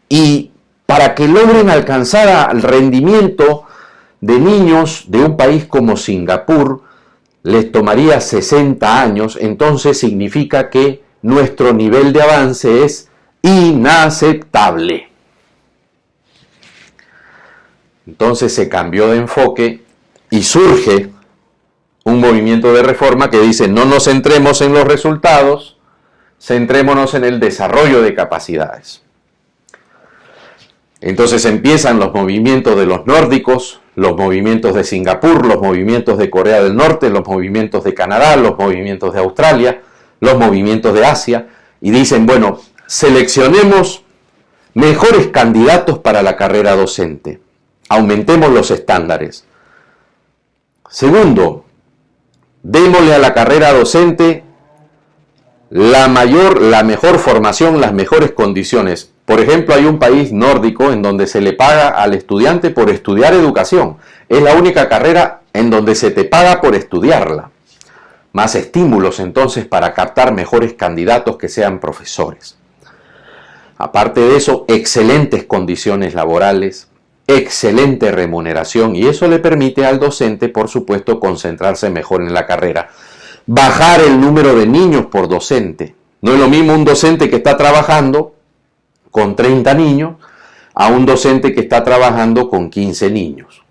y para que logren alcanzar el rendimiento de niños de un país como Singapur, les tomaría 60 años, entonces significa que nuestro nivel de avance es inaceptable. Entonces se cambió de enfoque y surge un movimiento de reforma que dice: no nos centremos en los resultados, centrémonos en el desarrollo de capacidades. Entonces empiezan los movimientos de los nórdicos, los movimientos de Singapur, los movimientos de Corea del Norte, los movimientos de Canadá, los movimientos de Australia, los movimientos de Asia, y dicen: bueno, seleccionemos mejores candidatos para la carrera docente, aumentemos los estándares. Segundo, démosle a la carrera docente la mejor formación, las mejores condiciones. Por ejemplo, hay un país nórdico en donde se le paga al estudiante por estudiar educación. Es la única carrera en donde se te paga por estudiarla. Más estímulos entonces para captar mejores candidatos que sean profesores. Aparte de eso, excelentes condiciones laborales, excelente remuneración, y eso le permite al docente, por supuesto, concentrarse mejor en la carrera. Bajar el número de niños por docente. No es lo mismo un docente que está trabajando con 30 niños a un docente que está trabajando con 15 niños.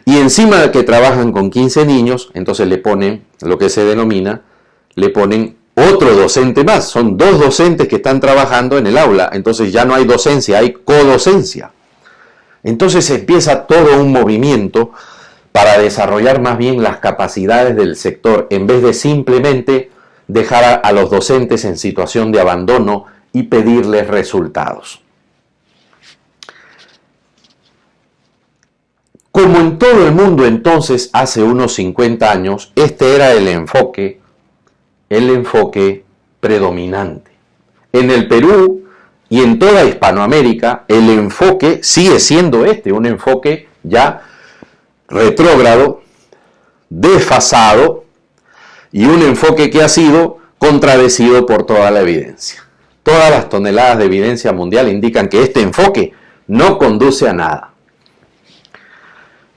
Y encima de que trabajan con 15 niños, entonces le ponen lo que se denomina, le ponen otro docente más. Son 2 docentes que están trabajando en el aula. Entonces ya no hay docencia, hay codocencia. Entonces empieza todo un movimiento para desarrollar más bien las capacidades del sector, en vez de simplemente dejar a los docentes en situación de abandono y pedirles resultados. Como en todo el mundo entonces, hace unos 50 años, este era el enfoque predominante. En el Perú y en toda Hispanoamérica, el enfoque sigue siendo un enfoque ya retrógrado, desfasado, y un enfoque que ha sido contradecido por toda la evidencia. Todas las toneladas de evidencia mundial indican que este enfoque no conduce a nada.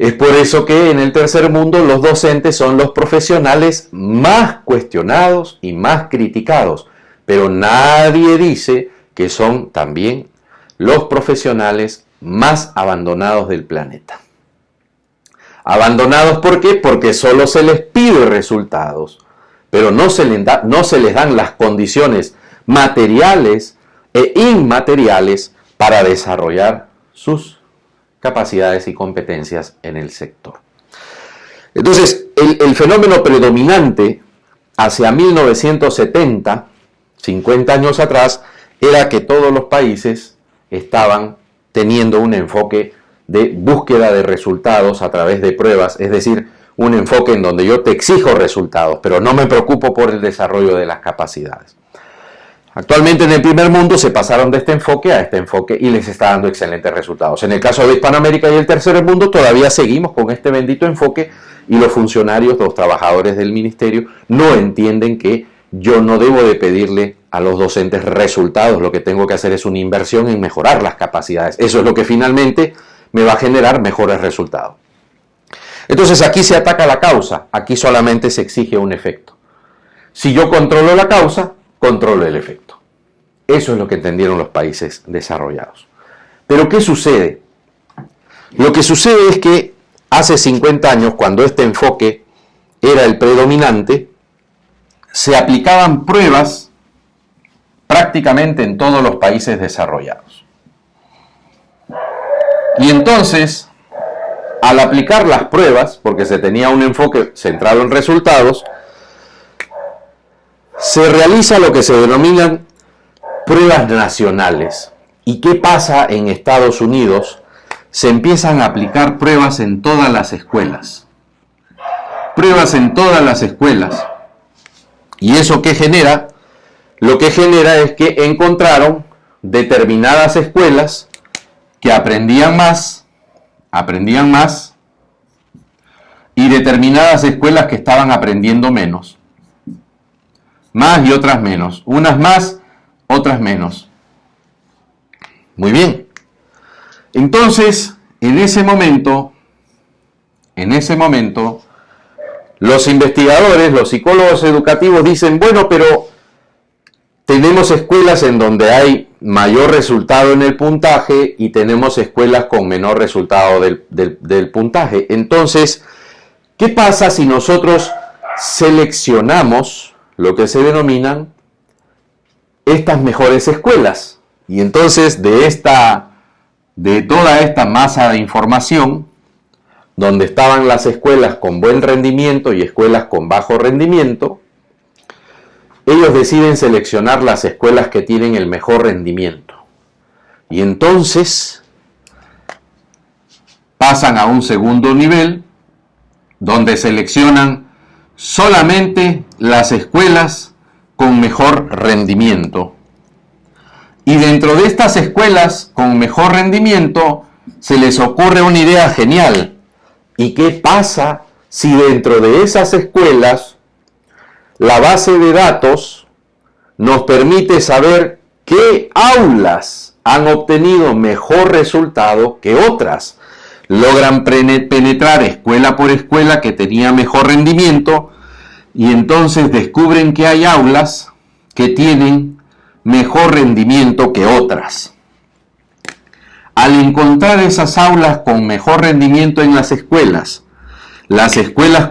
Es por eso que en el tercer mundo los docentes son los profesionales más cuestionados y más criticados, pero nadie dice que son también los profesionales más abandonados del planeta. ¿Abandonados por qué? Porque solo se les pide resultados, pero no se les dan las condiciones materiales e inmateriales para desarrollar sus capacidades y competencias en el sector. Entonces, el fenómeno predominante hacia 1970, 50 años atrás, era que todos los países estaban teniendo un enfoque de búsqueda de resultados a través de pruebas, es decir, un enfoque en donde yo te exijo resultados, pero no me preocupo por el desarrollo de las capacidades. Actualmente en el primer mundo se pasaron de este enfoque a este enfoque y les está dando excelentes resultados. En el caso de Hispanoamérica y el tercer mundo todavía seguimos con este bendito enfoque y los funcionarios, los trabajadores del ministerio no entienden que yo no debo de pedirle a los docentes resultados, lo que tengo que hacer es una inversión en mejorar las capacidades. Eso es lo que finalmente me va a generar mejores resultados. Entonces aquí se ataca la causa, aquí solamente se exige un efecto. Si yo controlo la causa, controlo el efecto. Eso es lo que entendieron los países desarrollados. Pero ¿qué sucede? Lo que sucede es que hace 50 años, cuando este enfoque era el predominante, se aplicaban pruebas prácticamente en todos los países desarrollados. Y entonces, al aplicar las pruebas, porque se tenía un enfoque centrado en resultados, se realiza lo que se denominan pruebas nacionales. ¿Y qué pasa en Estados Unidos? Se empiezan a aplicar pruebas en todas las escuelas. Pruebas en todas las escuelas. ¿Y eso qué genera? Lo que genera es que encontraron determinadas escuelas que aprendían más, y determinadas escuelas que estaban aprendiendo menos. Más y otras menos. Unas más, otras menos. Muy bien. Entonces, en ese momento, los investigadores, los psicólogos educativos dicen, bueno, pero tenemos escuelas en donde hay mayor resultado en el puntaje y tenemos escuelas con menor resultado del puntaje. Entonces, ¿qué pasa si nosotros seleccionamos lo que se denominan estas mejores escuelas? Y entonces de toda esta masa de información, donde estaban las escuelas con buen rendimiento y escuelas con bajo rendimiento, ellos deciden seleccionar las escuelas que tienen el mejor rendimiento. Y entonces pasan a un segundo nivel, donde seleccionan solamente las escuelas con mejor rendimiento. Y dentro de estas escuelas con mejor rendimiento se les ocurre una idea genial. ¿Y qué pasa si dentro de esas escuelas la base de datos nos permite saber qué aulas han obtenido mejor resultado que otras? Logran penetrar escuela por escuela que tenía mejor rendimiento y entonces descubren que hay aulas que tienen mejor rendimiento que otras. Al encontrar esas aulas con mejor rendimiento en las escuelas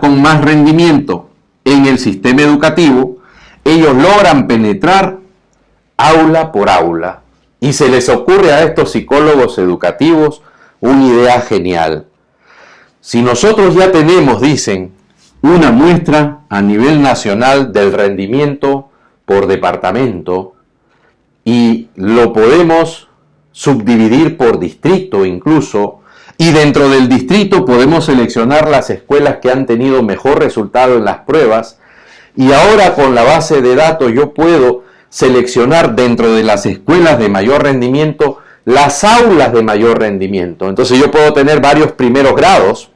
con más rendimiento en el sistema educativo, ellos logran penetrar aula por aula y se les ocurre a estos psicólogos educativos una idea genial. Si nosotros ya tenemos, dicen, una muestra a nivel nacional del rendimiento por departamento y lo podemos subdividir por distrito incluso, y dentro del distrito podemos seleccionar las escuelas que han tenido mejor resultado en las pruebas, y ahora con la base de datos yo puedo seleccionar dentro de las escuelas de mayor rendimiento las aulas de mayor rendimiento. Entonces yo puedo tener varios primeros grados,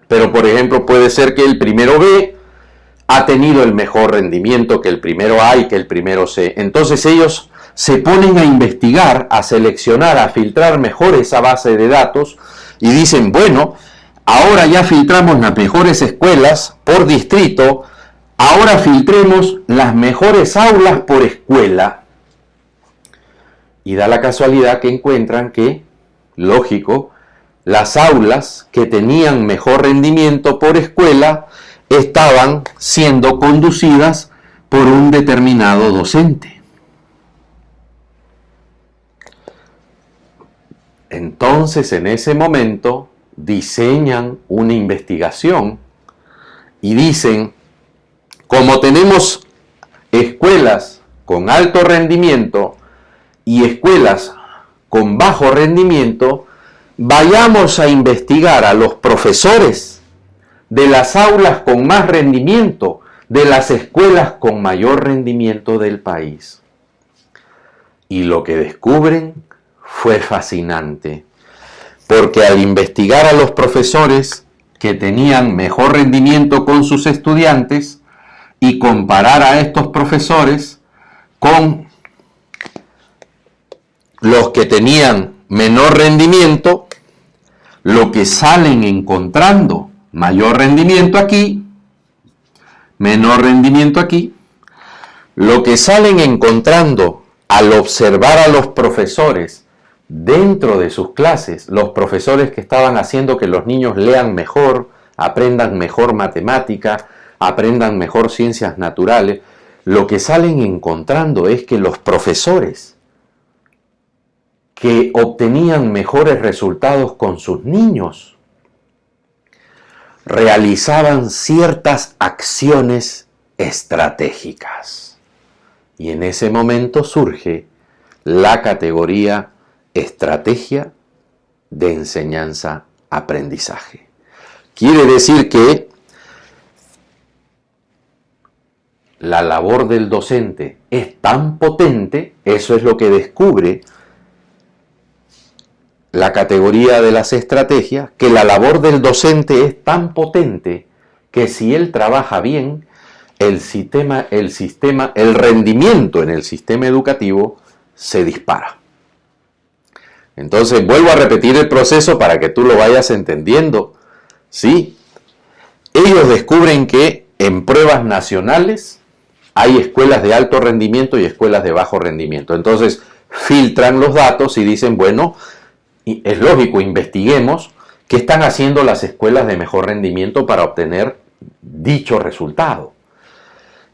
pero por ejemplo puede ser que el primero B ha tenido el mejor rendimiento que el primero A y que el primero C. Entonces ellos se ponen a investigar, a seleccionar, a filtrar mejor esa base de datos y dicen, bueno, ahora ya filtramos las mejores escuelas por distrito, ahora filtremos las mejores aulas por escuela. Y da la casualidad que encuentran que, lógico, las aulas que tenían mejor rendimiento por escuela estaban siendo conducidas por un determinado docente. Entonces, en ese momento, diseñan una investigación y dicen, como tenemos escuelas con alto rendimiento y escuelas con bajo rendimiento, vayamos a investigar a los profesores de las aulas con más rendimiento, de las escuelas con mayor rendimiento del país. Y lo que descubren fue fascinante, porque al investigar a los profesores que tenían mejor rendimiento con sus estudiantes y comparar a estos profesores con los que tenían menor rendimiento, lo que salen encontrando, mayor rendimiento aquí, menor rendimiento aquí, lo que salen encontrando al observar a los profesores dentro de sus clases, los profesores que estaban haciendo que los niños lean mejor, aprendan mejor matemática, aprendan mejor ciencias naturales, lo que salen encontrando es que los profesores que obtenían mejores resultados con sus niños realizaban ciertas acciones estratégicas. Y en ese momento surge la categoría estrategia de enseñanza-aprendizaje. Quiere decir que la labor del docente es tan potente, eso es lo que descubre la categoría de las estrategias, que la labor del docente es tan potente que si él trabaja bien, el rendimiento en el sistema educativo se dispara. Entonces, vuelvo a repetir el proceso para que tú lo vayas entendiendo. ¿Sí? Ellos descubren que en pruebas nacionales hay escuelas de alto rendimiento y escuelas de bajo rendimiento. Entonces, filtran los datos y dicen, bueno, es lógico, investiguemos qué están haciendo las escuelas de mejor rendimiento para obtener dicho resultado.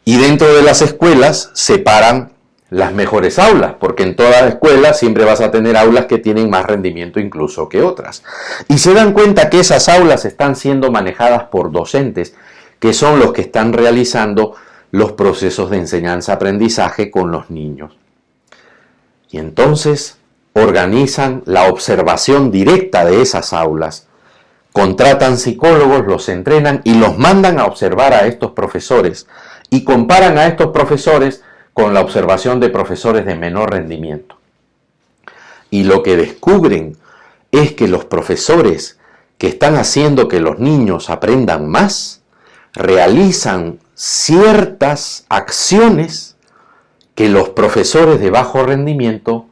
Y dentro de las escuelas separan las mejores aulas, porque en todas las escuelas siempre vas a tener aulas que tienen más rendimiento incluso que otras. Y se dan cuenta que esas aulas están siendo manejadas por docentes, que son los que están realizando los procesos de enseñanza-aprendizaje con los niños. Y entonces organizan la observación directa de esas aulas, contratan psicólogos, los entrenan y los mandan a observar a estos profesores y comparan a estos profesores con la observación de profesores de menor rendimiento. Y lo que descubren es que los profesores que están haciendo que los niños aprendan más, realizan ciertas acciones que los profesores de bajo rendimiento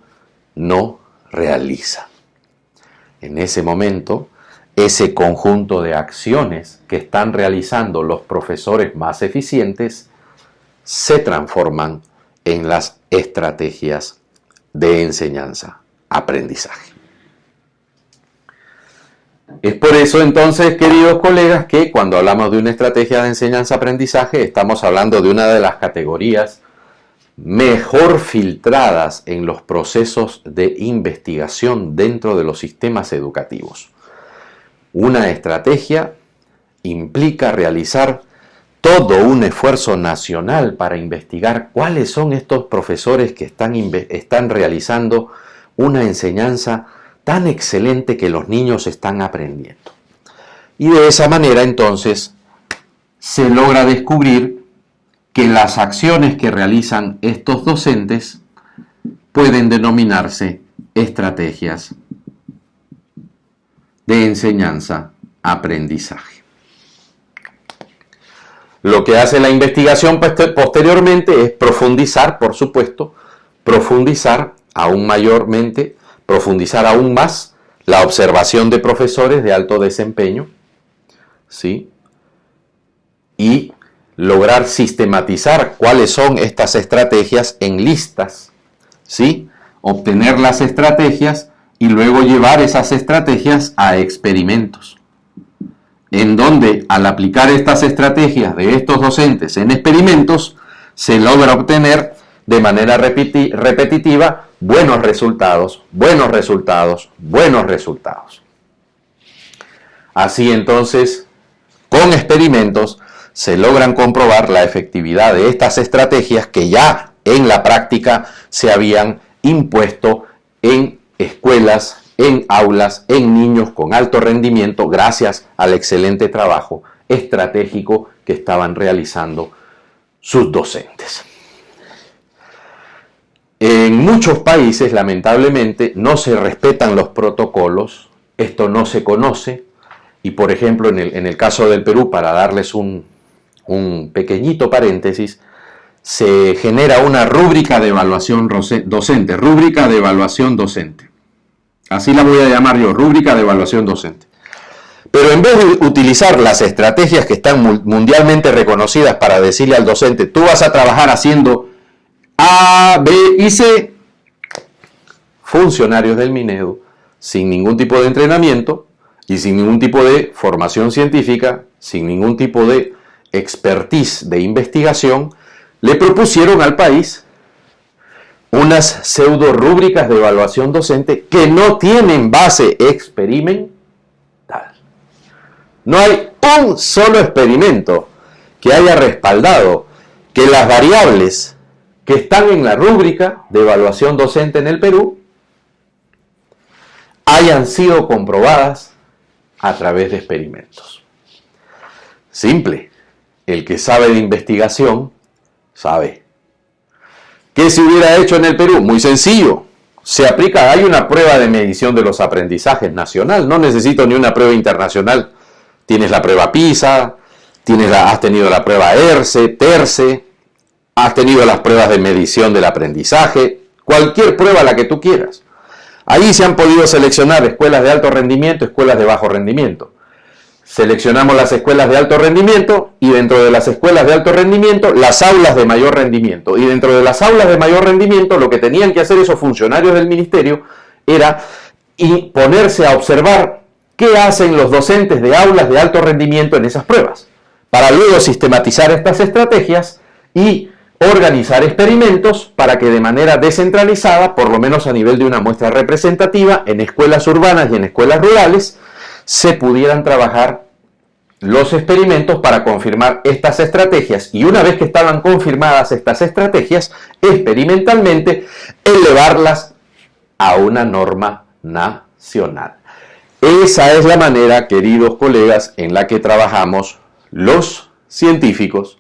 no realizan. En ese momento, ese conjunto de acciones que están realizando los profesores más eficientes se transforman en las estrategias de enseñanza-aprendizaje. Es por eso entonces, queridos colegas, que cuando hablamos de una estrategia de enseñanza-aprendizaje estamos hablando de una de las categorías mejor filtradas en los procesos de investigación dentro de los sistemas educativos. Una estrategia implica realizar todo un esfuerzo nacional para investigar cuáles son estos profesores que están realizando una enseñanza tan excelente que los niños están aprendiendo. Y de esa manera entonces se logra descubrir que las acciones que realizan estos docentes pueden denominarse estrategias de enseñanza-aprendizaje. Lo que hace la investigación posteriormente es profundizar, por supuesto, profundizar aún más la observación de profesores de alto desempeño ¿sí? Y lograr sistematizar cuáles son estas estrategias en listas, ¿sí? Obtener las estrategias y luego llevar esas estrategias a experimentos, en donde al aplicar estas estrategias de estos docentes en experimentos, se logra obtener de manera repetitiva buenos resultados, buenos resultados, buenos resultados. Así entonces, con experimentos, se logran comprobar la efectividad de estas estrategias que ya en la práctica se habían impuesto en escuelas, en aulas, en niños con alto rendimiento, gracias al excelente trabajo estratégico que estaban realizando sus docentes. En muchos países, lamentablemente, no se respetan los protocolos, esto no se conoce, y por ejemplo, en el caso del Perú, para darles un pequeñito paréntesis, se genera una rúbrica de evaluación docente, rúbrica de evaluación docente. Así la voy a llamar yo, rúbrica de evaluación docente. Pero en vez de utilizar las estrategias que están mundialmente reconocidas para decirle al docente, tú vas a trabajar haciendo A, B y C, funcionarios del Minedu, sin ningún tipo de entrenamiento y sin ningún tipo de formación científica, sin ningún tipo de expertise de investigación, le propusieron al país unas pseudo rúbricas de evaluación docente que no tienen base experimental. No hay un solo experimento que haya respaldado que las variables que están en la rúbrica de evaluación docente en el Perú hayan sido comprobadas a través de experimentos. Simple. El que sabe de investigación, sabe. ¿Qué se hubiera hecho en el Perú? Muy sencillo. Se aplica, hay una prueba de medición de los aprendizajes nacional. No necesito ni una prueba internacional. Tienes la prueba PISA, has tenido la prueba ERCE, TERCE, has tenido las pruebas de medición del aprendizaje, cualquier prueba la que tú quieras. Ahí se han podido seleccionar escuelas de alto rendimiento, escuelas de bajo rendimiento. Seleccionamos las escuelas de alto rendimiento y dentro de las escuelas de alto rendimiento, las aulas de mayor rendimiento. Y dentro de las aulas de mayor rendimiento, lo que tenían que hacer esos funcionarios del ministerio era ponerse a observar qué hacen los docentes de aulas de alto rendimiento en esas pruebas, para luego sistematizar estas estrategias y organizar experimentos para que de manera descentralizada, por lo menos a nivel de una muestra representativa, en escuelas urbanas y en escuelas rurales, se pudieran trabajar los experimentos para confirmar estas estrategias y una vez que estaban confirmadas estas estrategias, experimentalmente elevarlas a una norma nacional. Esa es la manera, queridos colegas, en la que trabajamos los científicos.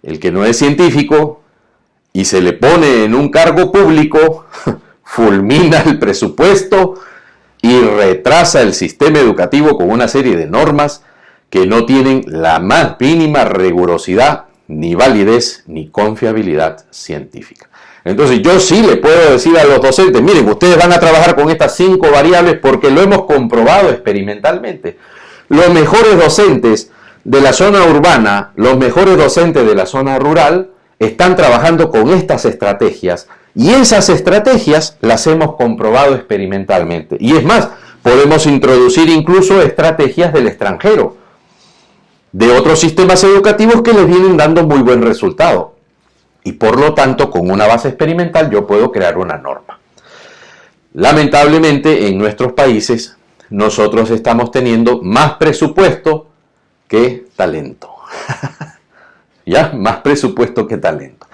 El que no es científico y se le pone en un cargo público, fulmina el presupuesto y retrasa el sistema educativo con una serie de normas que no tienen la más mínima rigurosidad, ni validez, ni confiabilidad científica. Entonces yo sí le puedo decir a los docentes, miren, ustedes van a trabajar con estas 5 variables porque lo hemos comprobado experimentalmente. Los mejores docentes de la zona urbana, los mejores docentes de la zona rural, están trabajando con estas estrategias. Y esas estrategias las hemos comprobado experimentalmente. Y es más, podemos introducir incluso estrategias del extranjero, de otros sistemas educativos que les vienen dando muy buen resultado. Y por lo tanto, con una base experimental yo puedo crear una norma. Lamentablemente, en nuestros países, nosotros estamos teniendo más presupuesto que talento. ¿Ya? Más presupuesto que talento.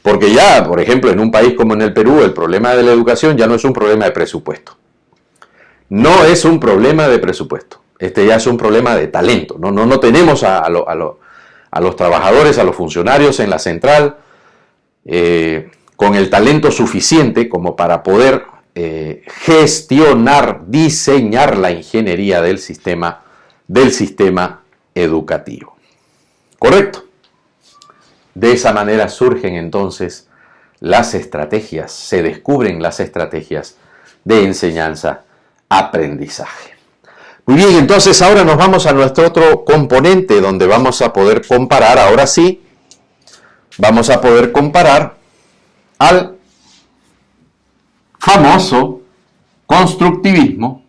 Porque ya, por ejemplo, en un país como en el Perú, el problema de la educación ya no es un problema de presupuesto. No es un problema de presupuesto. Este ya es un problema de talento. No tenemos a los trabajadores, a los funcionarios en la central con el talento suficiente como para poder gestionar, diseñar la ingeniería del sistema educativo. ¿Correcto? De esa manera surgen entonces las estrategias, se descubren las estrategias de enseñanza-aprendizaje. Muy bien, entonces ahora nos vamos a nuestro otro componente donde vamos a poder comparar, ahora sí, vamos a poder comparar al famoso constructivismo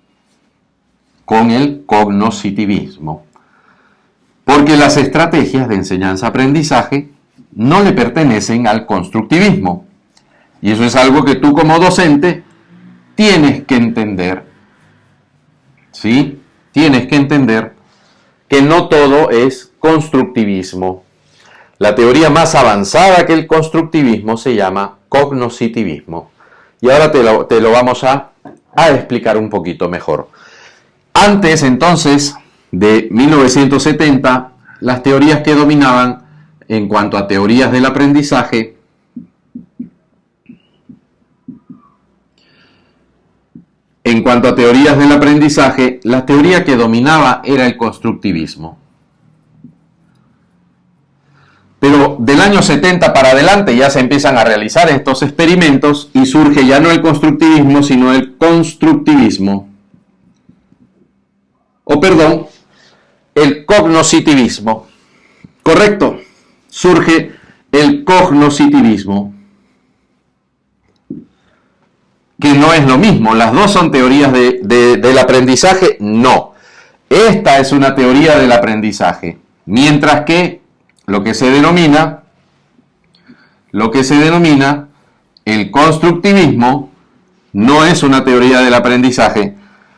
con el cognoscitivismo, porque las estrategias de enseñanza-aprendizaje no le pertenecen al constructivismo, y eso es algo que tú como docente tienes que entender, ¿sí? Tienes que entender que no todo es constructivismo. La teoría más avanzada que el constructivismo se llama cognoscitivismo. Y ahora te lo vamos a explicar un poquito mejor. Antes, entonces, de 1970, las teorías que dominaban en cuanto a teorías del aprendizaje la teoría que dominaba era el constructivismo. Pero del año 70 para adelante ya se empiezan a realizar estos experimentos y surge ya no el constructivismo, sino el constructivismo. El cognoscitivismo. ¿Correcto? Surge el cognoscitivismo, que no es lo mismo. Las dos son teorías del aprendizaje. No. Esta es una teoría del aprendizaje. Mientras que lo que se denomina el constructivismo no es una teoría del aprendizaje,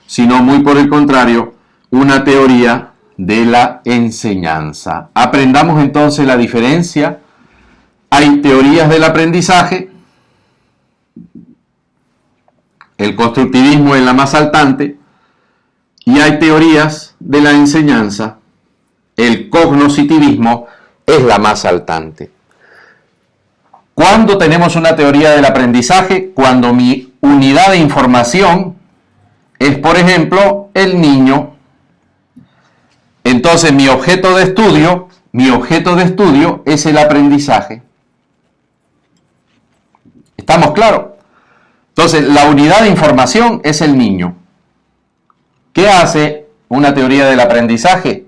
sino muy por el contrario, una teoría de la enseñanza. Aprendamos entonces la diferencia. Hay teorías del aprendizaje. El constructivismo es la más saltante, y hay teorías de la enseñanza. El cognoscitivismo es la más saltante. ¿Cuándo tenemos una teoría del aprendizaje? Cuando mi unidad de información es, por ejemplo, el niño. Entonces mi objeto de estudio es el aprendizaje. ¿Estamos claros? Entonces, la unidad de información es el niño. ¿Qué hace una teoría del aprendizaje?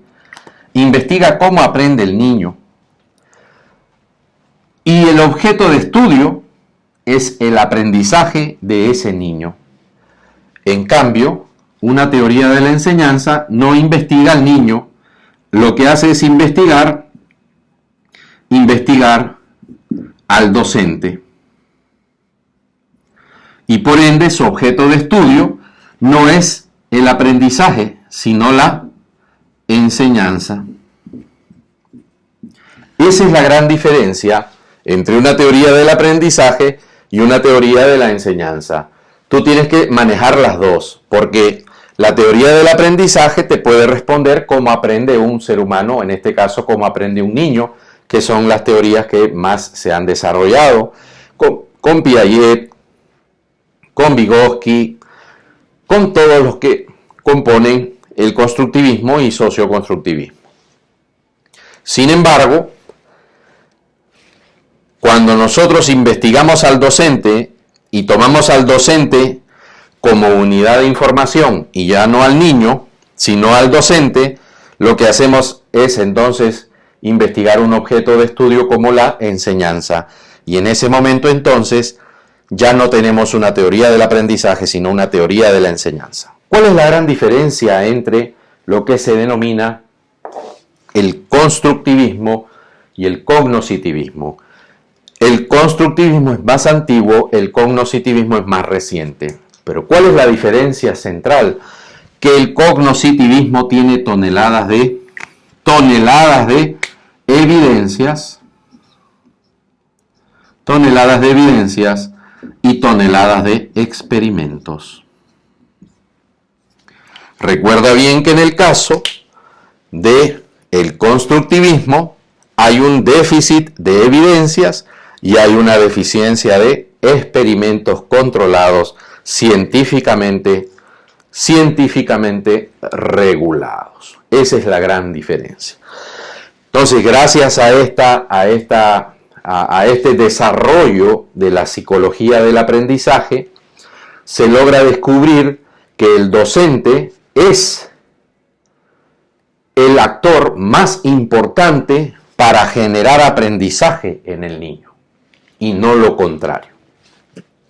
Investiga cómo aprende el niño. Y el objeto de estudio es el aprendizaje de ese niño. En cambio, una teoría de la enseñanza no investiga al niño. Lo que hace es investigar al docente. Y por ende su objeto de estudio no es el aprendizaje, sino la enseñanza. Esa es la gran diferencia entre una teoría del aprendizaje y una teoría de la enseñanza. Tú tienes que manejar las dos, porque la teoría del aprendizaje te puede responder cómo aprende un ser humano, en este caso cómo aprende un niño, que son las teorías que más se han desarrollado, con Piaget, con Vygotsky, con todos los que componen el constructivismo y socioconstructivismo. Sin embargo, cuando nosotros investigamos al docente y tomamos al docente como unidad de información y ya no al niño, sino al docente, lo que hacemos es entonces investigar un objeto de estudio como la enseñanza. Y en ese momento entonces ya no tenemos una teoría del aprendizaje, sino una teoría de la enseñanza. ¿Cuál es la gran diferencia entre lo que se denomina el constructivismo y el cognoscitivismo? El constructivismo es más antiguo, el cognoscitivismo es más reciente. Pero ¿cuál es la diferencia central? Que el cognoscitivismo tiene toneladas de evidencias y toneladas de experimentos. Recuerda bien que en el caso del constructivismo hay un déficit de evidencias y hay una deficiencia de experimentos controlados científicamente regulados. Esa es la gran diferencia. Entonces, gracias a este desarrollo de la psicología del aprendizaje, se logra descubrir que el docente es el actor más importante para generar aprendizaje en el niño y no lo contrario.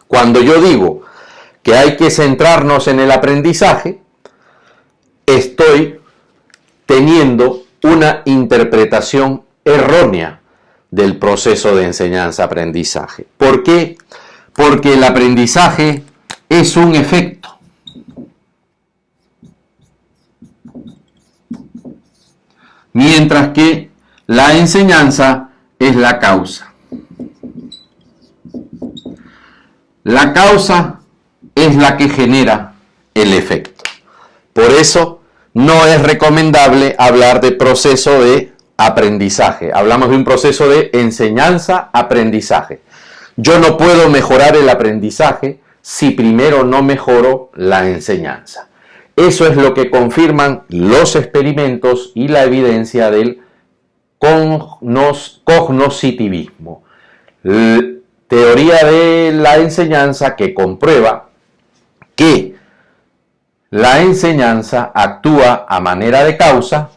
Cuando yo digo que hay que centrarnos en el aprendizaje, estoy teniendo una interpretación errónea del proceso de enseñanza-aprendizaje. ¿Por qué? Porque el aprendizaje es un efecto. Mientras que la enseñanza es la causa. La causa es la que genera el efecto. Por eso no es recomendable hablar de proceso de aprendizaje. Hablamos de un proceso de enseñanza-aprendizaje. Yo no puedo mejorar el aprendizaje si primero no mejoro la enseñanza. Eso es lo que confirman los experimentos y la evidencia del cognoscitivismo. Teoría de la enseñanza que comprueba que la enseñanza actúa a manera de causa,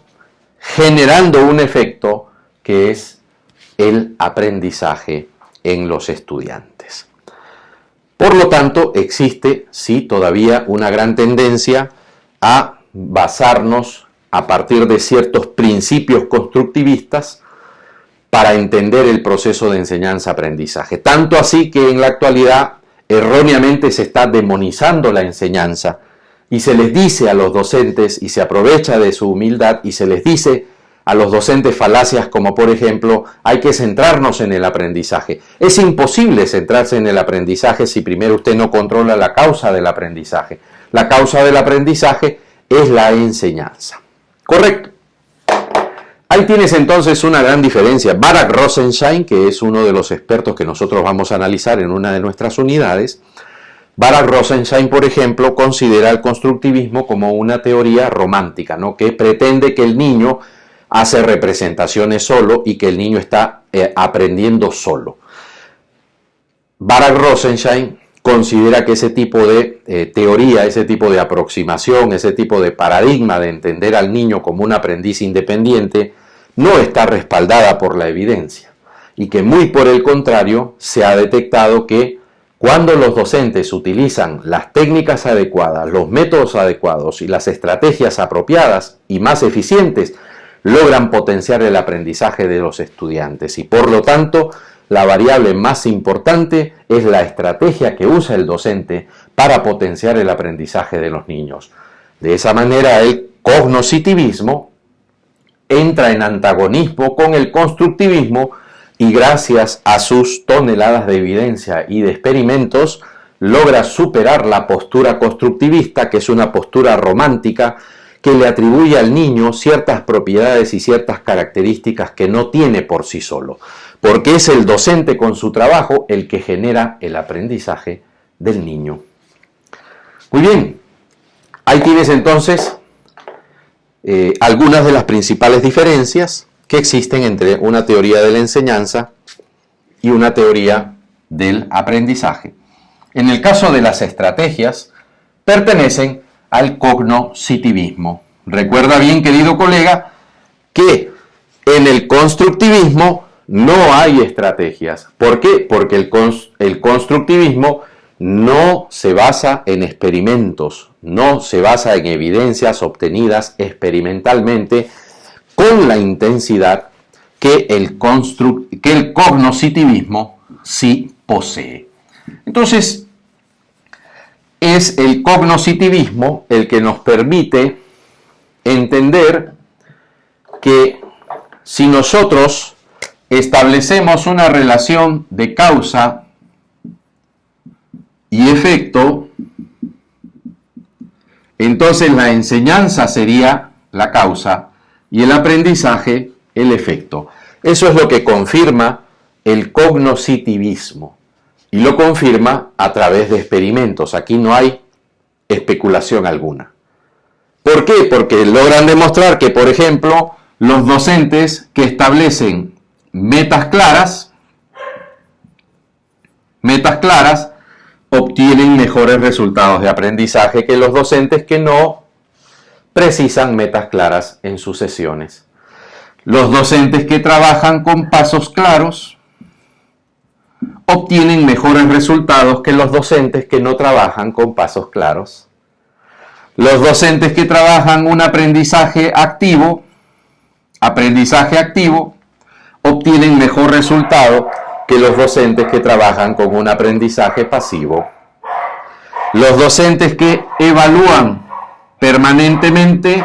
generando un efecto que es el aprendizaje en los estudiantes. Por lo tanto, existe, sí, todavía una gran tendencia a basarnos a partir de ciertos principios constructivistas para entender el proceso de enseñanza-aprendizaje. Tanto así que en la actualidad erróneamente se está demonizando la enseñanza y se les dice a los docentes, y se aprovecha de su humildad, y se les dice a los docentes falacias como por ejemplo, hay que centrarnos en el aprendizaje. Es imposible centrarse en el aprendizaje si primero usted no controla la causa del aprendizaje. La causa del aprendizaje es la enseñanza. ¿Correcto? Ahí tienes entonces una gran diferencia. Barak Rosensheim, que es uno de los expertos que nosotros vamos a analizar en una de nuestras unidades, Barak Rosensheim, por ejemplo, considera el constructivismo como una teoría romántica, ¿no? Que pretende que el niño hace representaciones solo y que el niño está aprendiendo solo. Barak Rosensheim considera que ese tipo de teoría, ese tipo de aproximación, ese tipo de paradigma de entender al niño como un aprendiz independiente no está respaldada por la evidencia y que muy por el contrario se ha detectado que cuando los docentes utilizan las técnicas adecuadas, los métodos adecuados y las estrategias apropiadas y más eficientes, logran potenciar el aprendizaje de los estudiantes y por lo tanto la variable más importante es la estrategia que usa el docente para potenciar el aprendizaje de los niños. De esa manera el cognoscitivismo entra en antagonismo con el constructivismo y gracias a sus toneladas de evidencia y de experimentos logra superar la postura constructivista, que es una postura romántica que le atribuye al niño ciertas propiedades y ciertas características que no tiene por sí solo, porque es el docente con su trabajo el que genera el aprendizaje del niño. Muy bien, ahí tienes entonces algunas de las principales diferencias que existen entre una teoría de la enseñanza y una teoría del aprendizaje. En el caso de las estrategias, pertenecen al cognoscitivismo. Recuerda bien, querido colega, que en el constructivismo no hay estrategias. ¿Por qué? Porque el constructivismo no se basa en experimentos, no se basa en evidencias obtenidas experimentalmente con la intensidad que el cognoscitivismo sí posee. Entonces, es el cognoscitivismo el que nos permite entender que si nosotros establecemos una relación de causa y efecto, entonces la enseñanza sería la causa y el aprendizaje el efecto. Eso es lo que confirma el cognoscitivismo y lo confirma a través de experimentos. Aquí no hay especulación alguna. ¿Por qué? Porque logran demostrar que, por ejemplo, los docentes que establecen metas claras obtienen mejores resultados de aprendizaje que los docentes que no precisan metas claras en sus sesiones. Los docentes que trabajan con pasos claros obtienen mejores resultados que los docentes que no trabajan con pasos claros. Los docentes que trabajan un aprendizaje activo, obtienen mejor resultado que los docentes que trabajan con un aprendizaje pasivo. Los docentes que evalúan permanentemente,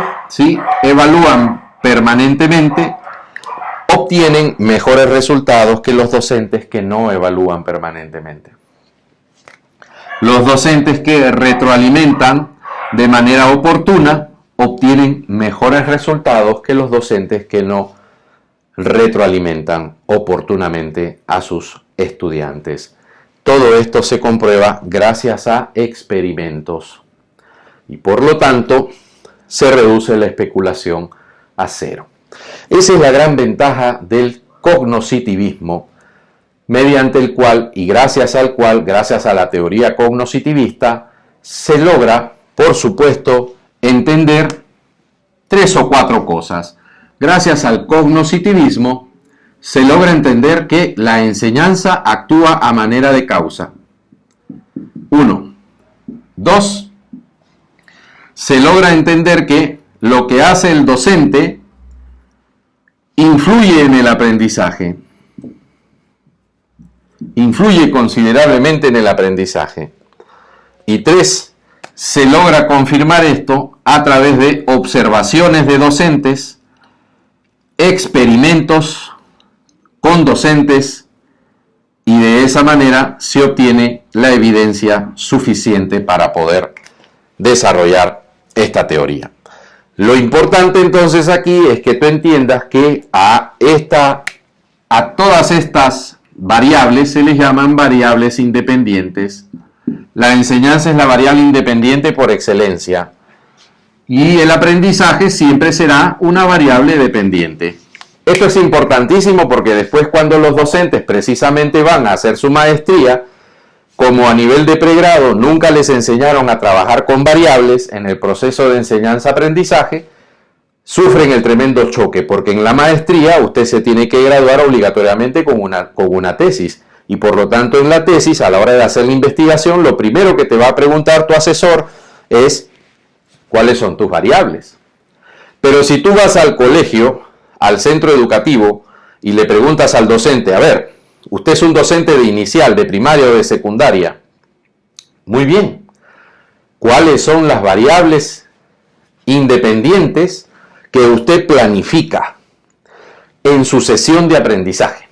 obtienen mejores resultados que los docentes que no evalúan permanentemente. Los docentes que retroalimentan de manera oportuna obtienen mejores resultados que los docentes que no retroalimentan oportunamente a sus estudiantes. Todo esto se comprueba gracias a experimentos y por lo tanto se reduce la especulación a cero. Esa es la gran ventaja del cognoscitivismo, mediante el cual y gracias al cual, gracias a la teoría cognoscitivista, se logra, por supuesto, entender 3 o 4 cosas. Gracias al cognoscitivismo se logra entender que la enseñanza actúa a manera de causa. 1. 2. Se logra entender que lo que hace el docente influye en el aprendizaje. Influye considerablemente en el aprendizaje. Y 3. Se logra confirmar esto a través de observaciones de docentes, experimentos con docentes, y de esa manera se obtiene la evidencia suficiente para poder desarrollar esta teoría. Lo importante entonces aquí es que tú entiendas que a todas estas variables se les llaman variables independientes. La enseñanza es la variable independiente por excelencia y el aprendizaje siempre será una variable dependiente. Esto es importantísimo porque después, cuando los docentes precisamente van a hacer su maestría, como a nivel de pregrado nunca les enseñaron a trabajar con variables en el proceso de enseñanza-aprendizaje, sufren el tremendo choque, porque en la maestría usted se tiene que graduar obligatoriamente con una tesis, y por lo tanto en la tesis, a la hora de hacer la investigación, lo primero que te va a preguntar tu asesor es ¿cuáles son tus variables? Pero si tú vas al colegio, al centro educativo, y le preguntas al docente, a ver, usted es un docente de inicial, de primaria o de secundaria, muy bien, ¿cuáles son las variables independientes que usted planifica en su sesión de aprendizaje?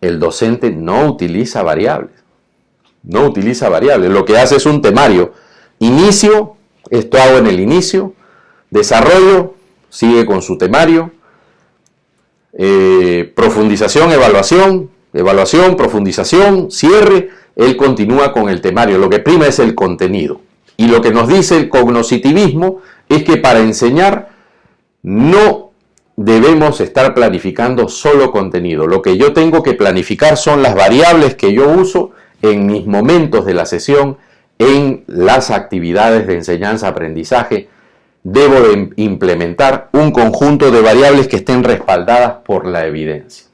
El docente no utiliza variables. Lo que hace es un temario. Inicio, esto hago en el inicio. Desarrollo, sigue con su temario. Profundización, evaluación, profundización, cierre. Él continúa con el temario. Lo que prima es el contenido. Y lo que nos dice el cognoscitivismo es que para enseñar no debemos estar planificando solo contenido. Lo que yo tengo que planificar son las variables que yo uso en mis momentos de la sesión, en las actividades de enseñanza-aprendizaje. Debo de implementar un conjunto de variables que estén respaldadas por la evidencia.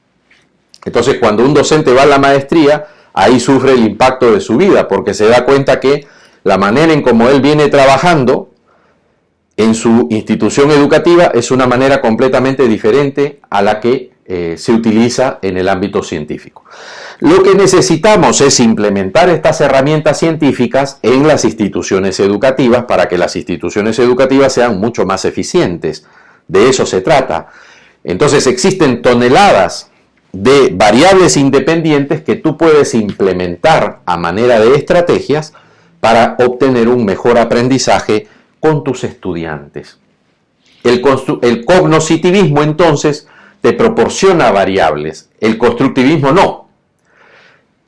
Entonces, cuando un docente va a la maestría, ahí sufre el impacto de su vida, porque se da cuenta que la manera en cómo él viene trabajando en su institución educativa es una manera completamente diferente a la que se utiliza en el ámbito científico. Lo que necesitamos es implementar estas herramientas científicas en las instituciones educativas para que las instituciones educativas sean mucho más eficientes. De eso se trata. Entonces existen toneladas de variables independientes que tú puedes implementar a manera de estrategias para obtener un mejor aprendizaje con tus estudiantes. El cognoscitivismo entonces te proporciona variables, el constructivismo no.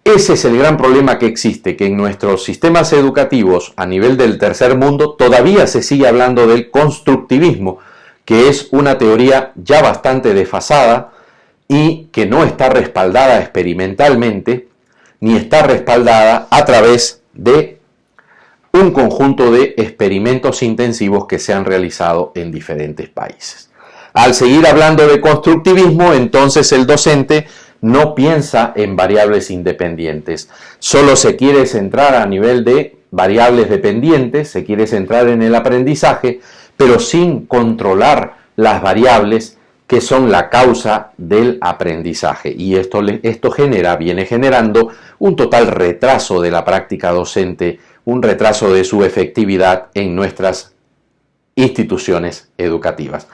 Ese es el gran problema que existe, que en nuestros sistemas educativos a nivel del tercer mundo todavía se sigue hablando del constructivismo, que es una teoría ya bastante desfasada y que no está respaldada experimentalmente, ni está respaldada a través de un conjunto de experimentos intensivos que se han realizado en diferentes países. Al seguir hablando de constructivismo, entonces el docente no piensa en variables independientes, solo se quiere centrar a nivel de variables dependientes, se quiere centrar en el aprendizaje, pero sin controlar las variables que son la causa del aprendizaje. Y esto viene generando un total retraso de la práctica docente, un retraso de su efectividad en nuestras instituciones educativas.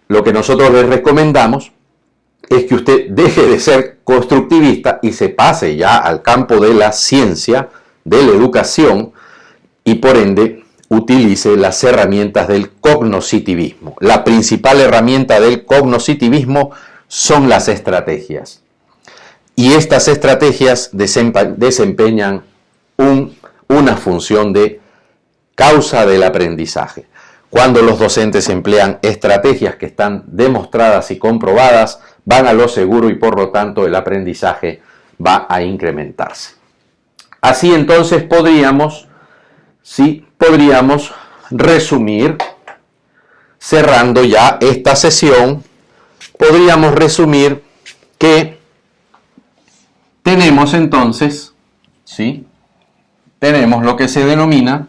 Lo que nosotros les recomendamos es que usted deje de ser constructivista y se pase ya al campo de la ciencia, de la educación, y por ende utilice las herramientas del cognoscitivismo. La principal herramienta del cognoscitivismo son las estrategias. Y estas estrategias desempeñan una función de causa del aprendizaje. Cuando los docentes emplean estrategias que están demostradas y comprobadas, van a lo seguro y por lo tanto el aprendizaje va a incrementarse. Así entonces podríamos resumir, cerrando ya esta sesión, podríamos resumir que tenemos entonces, tenemos lo que se denomina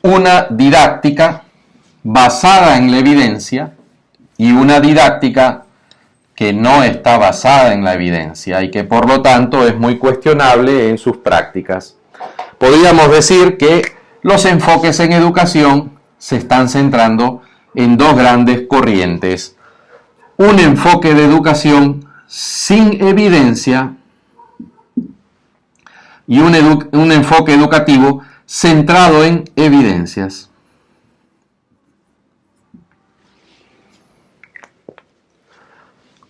una didáctica basada en la evidencia y una didáctica que no está basada en la evidencia y que por lo tanto es muy cuestionable en sus prácticas. Podríamos decir que los enfoques en educación se están centrando en dos grandes corrientes. Un enfoque de educación sin evidencia y un enfoque educativo centrado en evidencias.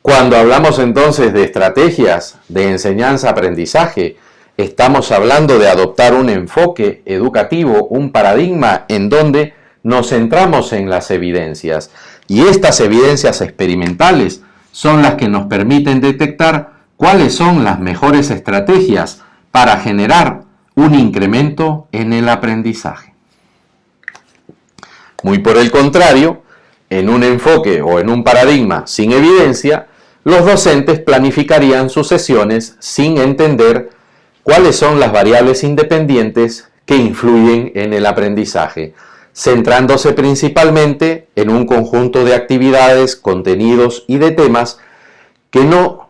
Cuando hablamos entonces de estrategias de enseñanza-aprendizaje, estamos hablando de adoptar un enfoque educativo, un paradigma en donde nos centramos en las evidencias. Y estas evidencias experimentales son las que nos permiten detectar cuáles son las mejores estrategias para generar un incremento en el aprendizaje. Muy por el contrario, en un enfoque o en un paradigma sin evidencia, los docentes planificarían sus sesiones sin entender cuáles son las variables independientes que influyen en el aprendizaje, centrándose principalmente en un conjunto de actividades, contenidos y de temas que no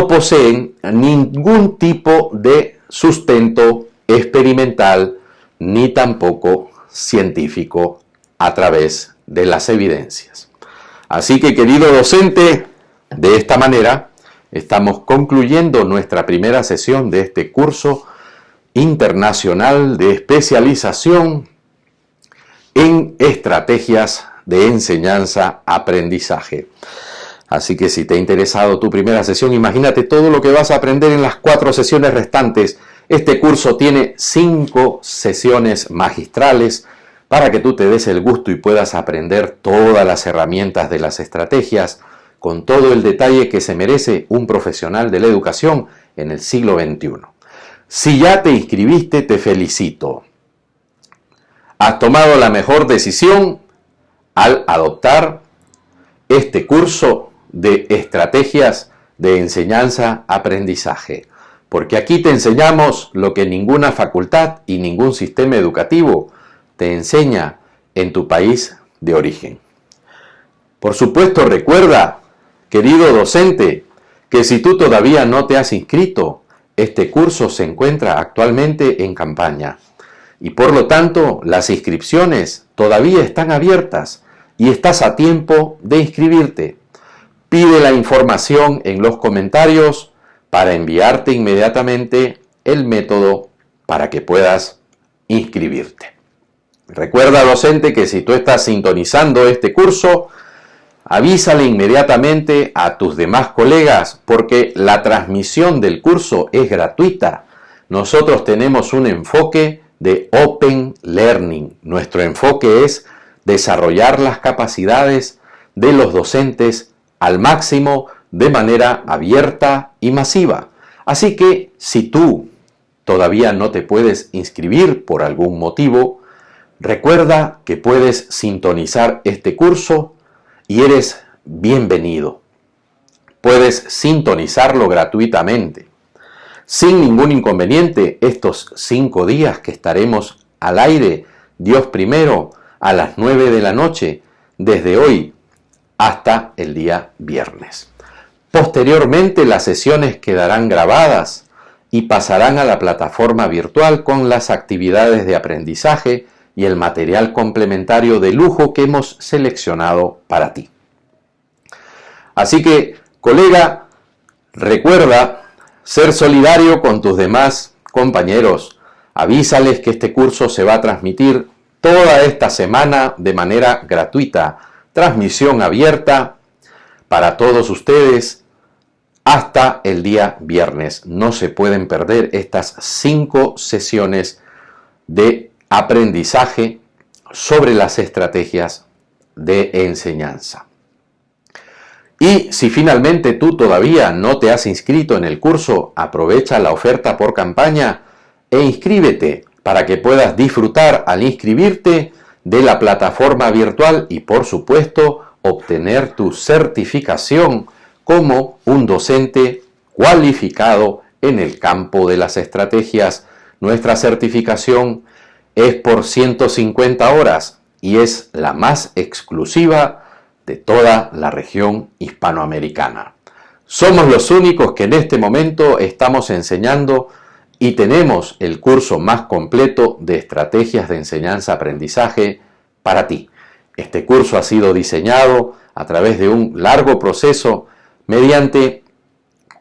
poseen ningún tipo de sustento experimental ni tampoco científico a través de las evidencias. Así que, querido docente, de esta manera estamos concluyendo nuestra primera sesión de este curso internacional de especialización en estrategias de enseñanza-aprendizaje. Así que si te ha interesado tu primera sesión, imagínate todo lo que vas a aprender en las 4 sesiones restantes. Este curso tiene 5 sesiones magistrales para que tú te des el gusto y puedas aprender todas las herramientas de las estrategias con todo el detalle que se merece un profesional de la educación en el siglo XXI. Si ya te inscribiste, te felicito. Has tomado la mejor decisión al adoptar este curso de estrategias de enseñanza-aprendizaje, porque aquí te enseñamos lo que ninguna facultad y ningún sistema educativo te enseña en tu país de origen. Por supuesto, recuerda, querido docente, que si tú todavía no te has inscrito, este curso se encuentra actualmente en campaña y por lo tanto las inscripciones todavía están abiertas y estás a tiempo de inscribirte. Pide la información en los comentarios para enviarte inmediatamente el método para que puedas inscribirte. Recuerda, docente, que si tú estás sintonizando este curso, avísale inmediatamente a tus demás colegas porque la transmisión del curso es gratuita. Nosotros tenemos un enfoque de Open Learning. Nuestro enfoque es desarrollar las capacidades de los docentes al máximo de manera abierta y masiva. Así que si tú todavía no te puedes inscribir por algún motivo, recuerda que puedes sintonizar este curso y eres bienvenido. Puedes sintonizarlo gratuitamente, sin ningún inconveniente, estos 5 días que estaremos al aire, Dios primero, a las 9 de la noche, desde hoy hasta el día viernes. Posteriormente, las sesiones quedarán grabadas y pasarán a la plataforma virtual con las actividades de aprendizaje y el material complementario de lujo que hemos seleccionado para ti. Así que, colega, recuerda ser solidario con tus demás compañeros. Avísales que este curso se va a transmitir toda esta semana de manera gratuita. Transmisión abierta para todos ustedes hasta el día viernes. No se pueden perder estas 5 sesiones de aprendizaje sobre las estrategias de enseñanza. Y si finalmente tú todavía no te has inscrito en el curso, aprovecha la oferta por campaña e inscríbete para que puedas disfrutar al inscribirte de la plataforma virtual y, por supuesto, obtener tu certificación como un docente cualificado en el campo de las estrategias. Nuestra certificación es por 150 horas y es la más exclusiva de toda la región hispanoamericana. Somos los únicos que en este momento estamos enseñando y tenemos el curso más completo de estrategias de enseñanza-aprendizaje para ti. Este curso ha sido diseñado a través de un largo proceso mediante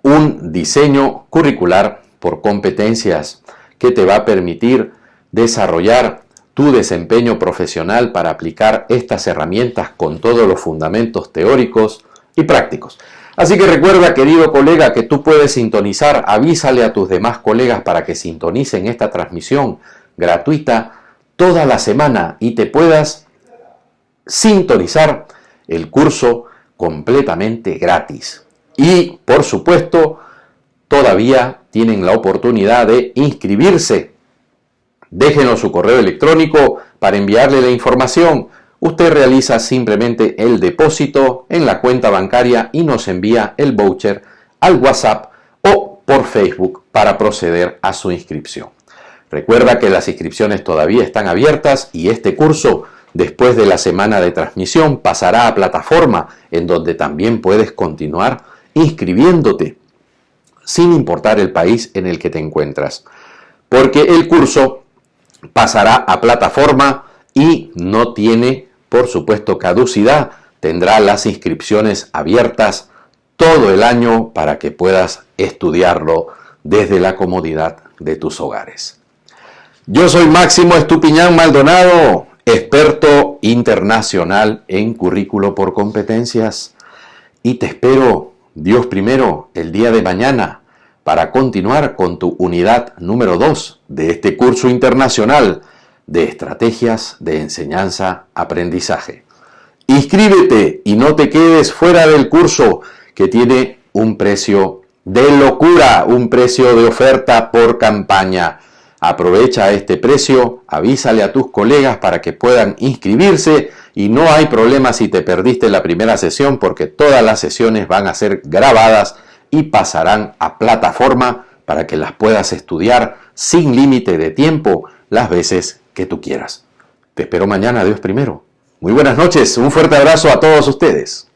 un diseño curricular por competencias que te va a permitir desarrollar tu desempeño profesional para aplicar estas herramientas con todos los fundamentos teóricos y prácticos. Así que recuerda, querido colega, que tú puedes sintonizar, avísale a tus demás colegas para que sintonicen esta transmisión gratuita toda la semana y te puedas sintonizar el curso completamente gratis. Y, por supuesto, todavía tienen la oportunidad de inscribirse. Déjenos su correo electrónico para enviarle la información. Usted realiza simplemente el depósito en la cuenta bancaria y nos envía el voucher al WhatsApp o por Facebook para proceder a su inscripción. Recuerda que las inscripciones todavía están abiertas y este curso, después de la semana de transmisión, pasará a plataforma en donde también puedes continuar inscribiéndote, sin importar el país en el que te encuentras, porque el curso pasará a plataforma y no tiene, por supuesto, caducidad. Tendrá las inscripciones abiertas todo el año para que puedas estudiarlo desde la comodidad de tus hogares. Yo soy Máximo Estupiñán Maldonado, experto internacional en currículo por competencias, y te espero, Dios primero, el día de mañana para continuar con tu unidad número 2 de este curso internacional de estrategias de enseñanza-aprendizaje. Inscríbete y no te quedes fuera del curso, que tiene un precio de locura, un precio de oferta por campaña. Aprovecha este precio, avísale a tus colegas para que puedan inscribirse y no hay problema si te perdiste la primera sesión, porque todas las sesiones van a ser grabadas y pasarán a plataforma para que las puedas estudiar sin límite de tiempo las veces que tú quieras. Te espero mañana, Dios primero. Muy buenas noches, un fuerte abrazo a todos ustedes.